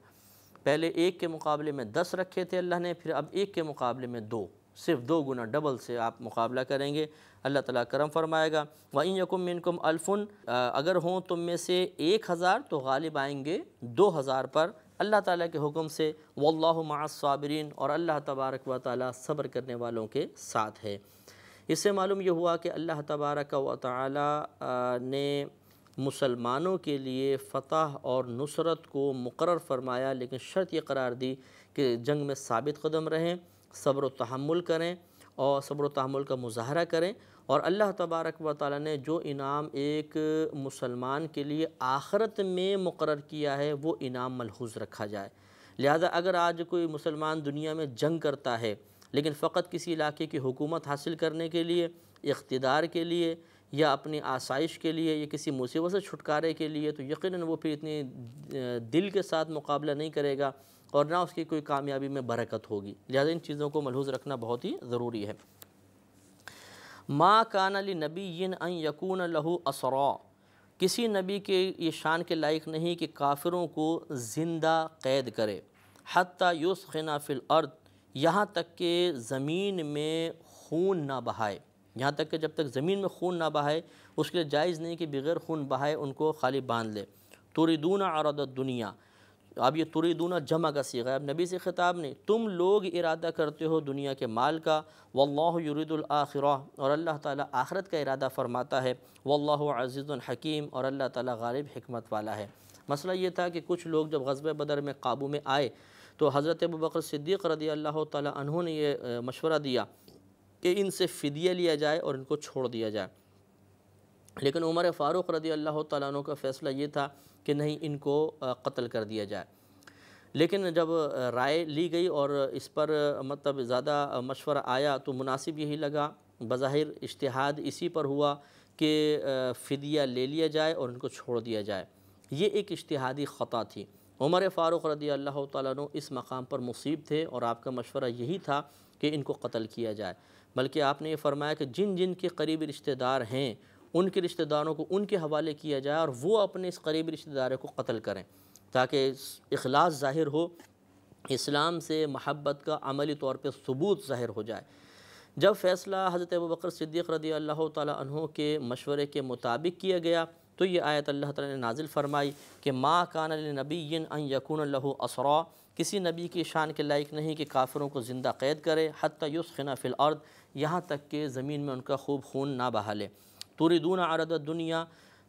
پہلے 1 کے مقابلے میں 10 رکھے تھے اللہ نے، پھر اب 1 کے مقابلے میں 2، صرف 2 گنا ڈبل سے آپ مقابلہ کریں گے، اللہ تعالیٰ کرم فرمائے گا۔ وَإِن يَكُن مِّنكُمْ أَلْفٌ، اگر ہوں تم میں سے 1000 تو غالب آئیں گے 2000 پر اللہ تعالیٰ کے حکم سے۔ وَاللَّهُ مَعَ الصَّابِرِينَ، اور اللہ تبارک و تعالیٰ صبر کرنے والوں کے ساتھ ہے۔ اس سے معلوم یہ ہوا کہ اللہ تبارک و تعالیٰ نے مسلمانوں کے لیے فتح اور نصرت کو مقرر فرمایا، لیکن شرط یہ قرار دی کہ جنگ میں ثابت قدم رہیں، صبر و تحمل کریں اور صبر و تحمل کا مظاہرہ کریں، اور اللہ تبارک و تعالیٰ نے جو انعام ایک مسلمان کے لیے آخرت میں مقرر کیا ہے وہ انعام ملحوظ رکھا جائے۔ لہذا اگر آج کوئی مسلمان دنیا میں جنگ کرتا ہے لیکن فقط کسی علاقے کی حکومت حاصل کرنے کے لیے، اقتدار کے لیے، یا اپنی آسائش کے لیے، یا کسی مصیبت سے چھٹکارے کے لیے، تو یقیناً وہ پھر اتنی دل کے ساتھ مقابلہ نہیں کرے گا اور نہ اس کی کوئی کامیابی میں برکت ہوگی۔ لہذا ان چیزوں کو ملحوظ رکھنا بہت ہی ضروری ہے۔ ما کان لنبی ان یکون لہ اسرا، کسی نبی کے یہ شان کے لائق نہیں کہ کافروں کو زندہ قید کرے، حتی یسخن فی الارض، یہاں تک کہ زمین میں خون نہ بہائے، یہاں تک کہ جب تک زمین میں خون نہ بہائے اس کے لیے جائز نہیں کہ بغیر خون بہائے ان کو خالی باندھ لے۔ تریدون عرض الدنیا، اب یہ تریدون جمع کا صیغہ ہے، اب نبی سے خطاب نہیں، تم لوگ ارادہ کرتے ہو دنیا کے مال کا، واللہ یرید الآخرہ، اور اللہ تعالیٰ آخرت کا ارادہ فرماتا ہے، واللہ عزیز حکیم، اور اللہ تعالیٰ غالب حکمت والا ہے۔ مسئلہ یہ تھا کہ کچھ لوگ جب غزوہ بدر میں قابو میں آئے تو حضرت ابوبکر صدیق رضی اللہ تعالیٰ عنہ نے یہ مشورہ دیا کہ ان سے فدیہ لیا جائے اور ان کو چھوڑ دیا جائے، لیکن عمر فاروق رضی اللہ تعالیٰ عنہ کا فیصلہ یہ تھا کہ نہیں، ان کو قتل کر دیا جائے۔ لیکن جب رائے لی گئی اور اس پر مطلب زیادہ مشورہ آیا تو مناسب یہی لگا، بظاہر اجتہاد اسی پر ہوا کہ فدیہ لے لیا جائے اور ان کو چھوڑ دیا جائے۔ یہ ایک اجتہادی خطا تھی۔ عمر فاروق رضی اللہ تعالیٰ عنہ اس مقام پر مصیب تھے اور آپ کا مشورہ یہی تھا کہ ان کو قتل کیا جائے، بلکہ آپ نے یہ فرمایا کہ جن جن کے قریبی رشتہ دار ہیں ان کے رشتہ داروں کو ان کے حوالے کیا جائے اور وہ اپنے اس قریبی رشتہ داروں کو قتل کریں، تاکہ اخلاص ظاہر ہو، اسلام سے محبت کا عملی طور پہ ثبوت ظاہر ہو جائے۔ جب فیصلہ حضرت ابوبکر صدیق رضی اللہ تعالیٰ عنہ کے مشورے کے مطابق کیا گیا تو یہ آیت اللہ تعالیٰ نے نازل فرمائی کہ ما کان لنبی ان یکون لہ اسرا، کسی نبی کی شان کے لائق نہیں کہ کافروں کو زندہ قید کرے، حتی یسخن فی الارض، یہاں تک کہ زمین میں ان کا خوب خون نہ بہا لے۔ تریدون عرض الدنیا،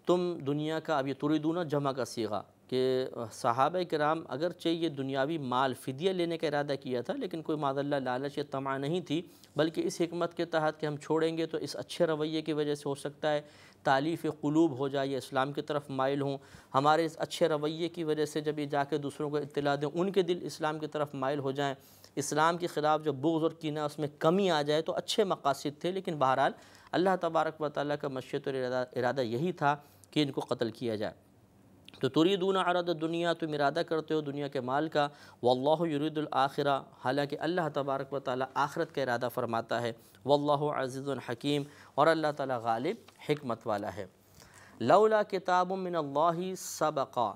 تم دنیا کا، اب یہ تریدون جمع کا صیغہ کہ صحابہ کرام اگرچہ یہ دنیاوی مال فدیہ لینے کا ارادہ کیا تھا لیکن کوئی معاذ اللہ لالچ یا طمع نہیں تھی، بلکہ اس حکمت کے تحت کہ ہم چھوڑیں گے تو اس اچھے رویے کی وجہ سے ہو سکتا ہے تالیف قلوب ہو جائے یا اسلام کی طرف مائل ہوں، ہمارے اس اچھے رویے کی وجہ سے جب یہ جا کے دوسروں کو اطلاع دیں ان کے دل اسلام کی طرف مائل ہو جائیں، اسلام کے خلاف جو بغض اور کینہ اس میں کمی آ جائے، تو اچھے مقاصد تھے، لیکن بہرحال اللہ تبارک و تعالیٰ کا مشیت اور ارادہ یہی تھا کہ ان کو قتل کیا جائے۔ تو تریدون عرض الدنیا، تم ارادہ کرتے ہو دنیا کے مال کا، واللہ یرید الآخرہ، حالانکہ اللہ تبارک و تعالیٰ آخرت کا ارادہ فرماتا ہے، واللہ عزیز حکیم، اور اللہ تعالیٰ غالب حکمت والا ہے۔ لولا کتاب من اللہ سبقا،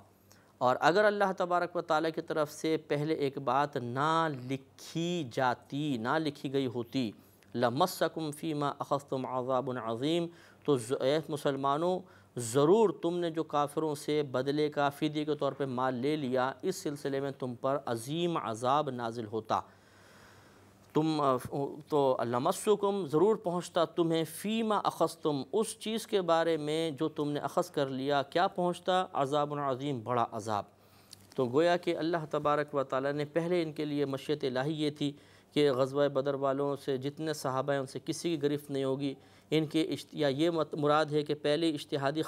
اور اگر اللہ تبارک و تعالیٰ کی طرف سے پہلے ایک بات نہ لکھی جاتی، نہ لکھی گئی ہوتی، لمسکم فیما اخذتم عذاب عظیم، تو اے مسلمانوں ضرور تم نے جو کافروں سے بدلے کا فدیے کے طور پہ مال لے لیا، اس سلسلے میں تم پر عظیم عذاب نازل ہوتا، تو لمسکم ضرور پہنچتا تمہیں، فیما اخذتم اس چیز کے بارے میں جو تم نے اخذ کر لیا، کیا پہنچتا؟ عذاب عظیم، بڑا عذاب۔ تو گویا کہ اللہ تبارک و تعالیٰ نے پہلے ان کے لیے مشیت الہی یہ تھی کہ غزوہ بدر والوں سے جتنے صحابہ ہیں ان سے کسی کی گرفت نہیں ہوگی، ان کے یا یہ مراد ہے کہ پہلے اجتہادی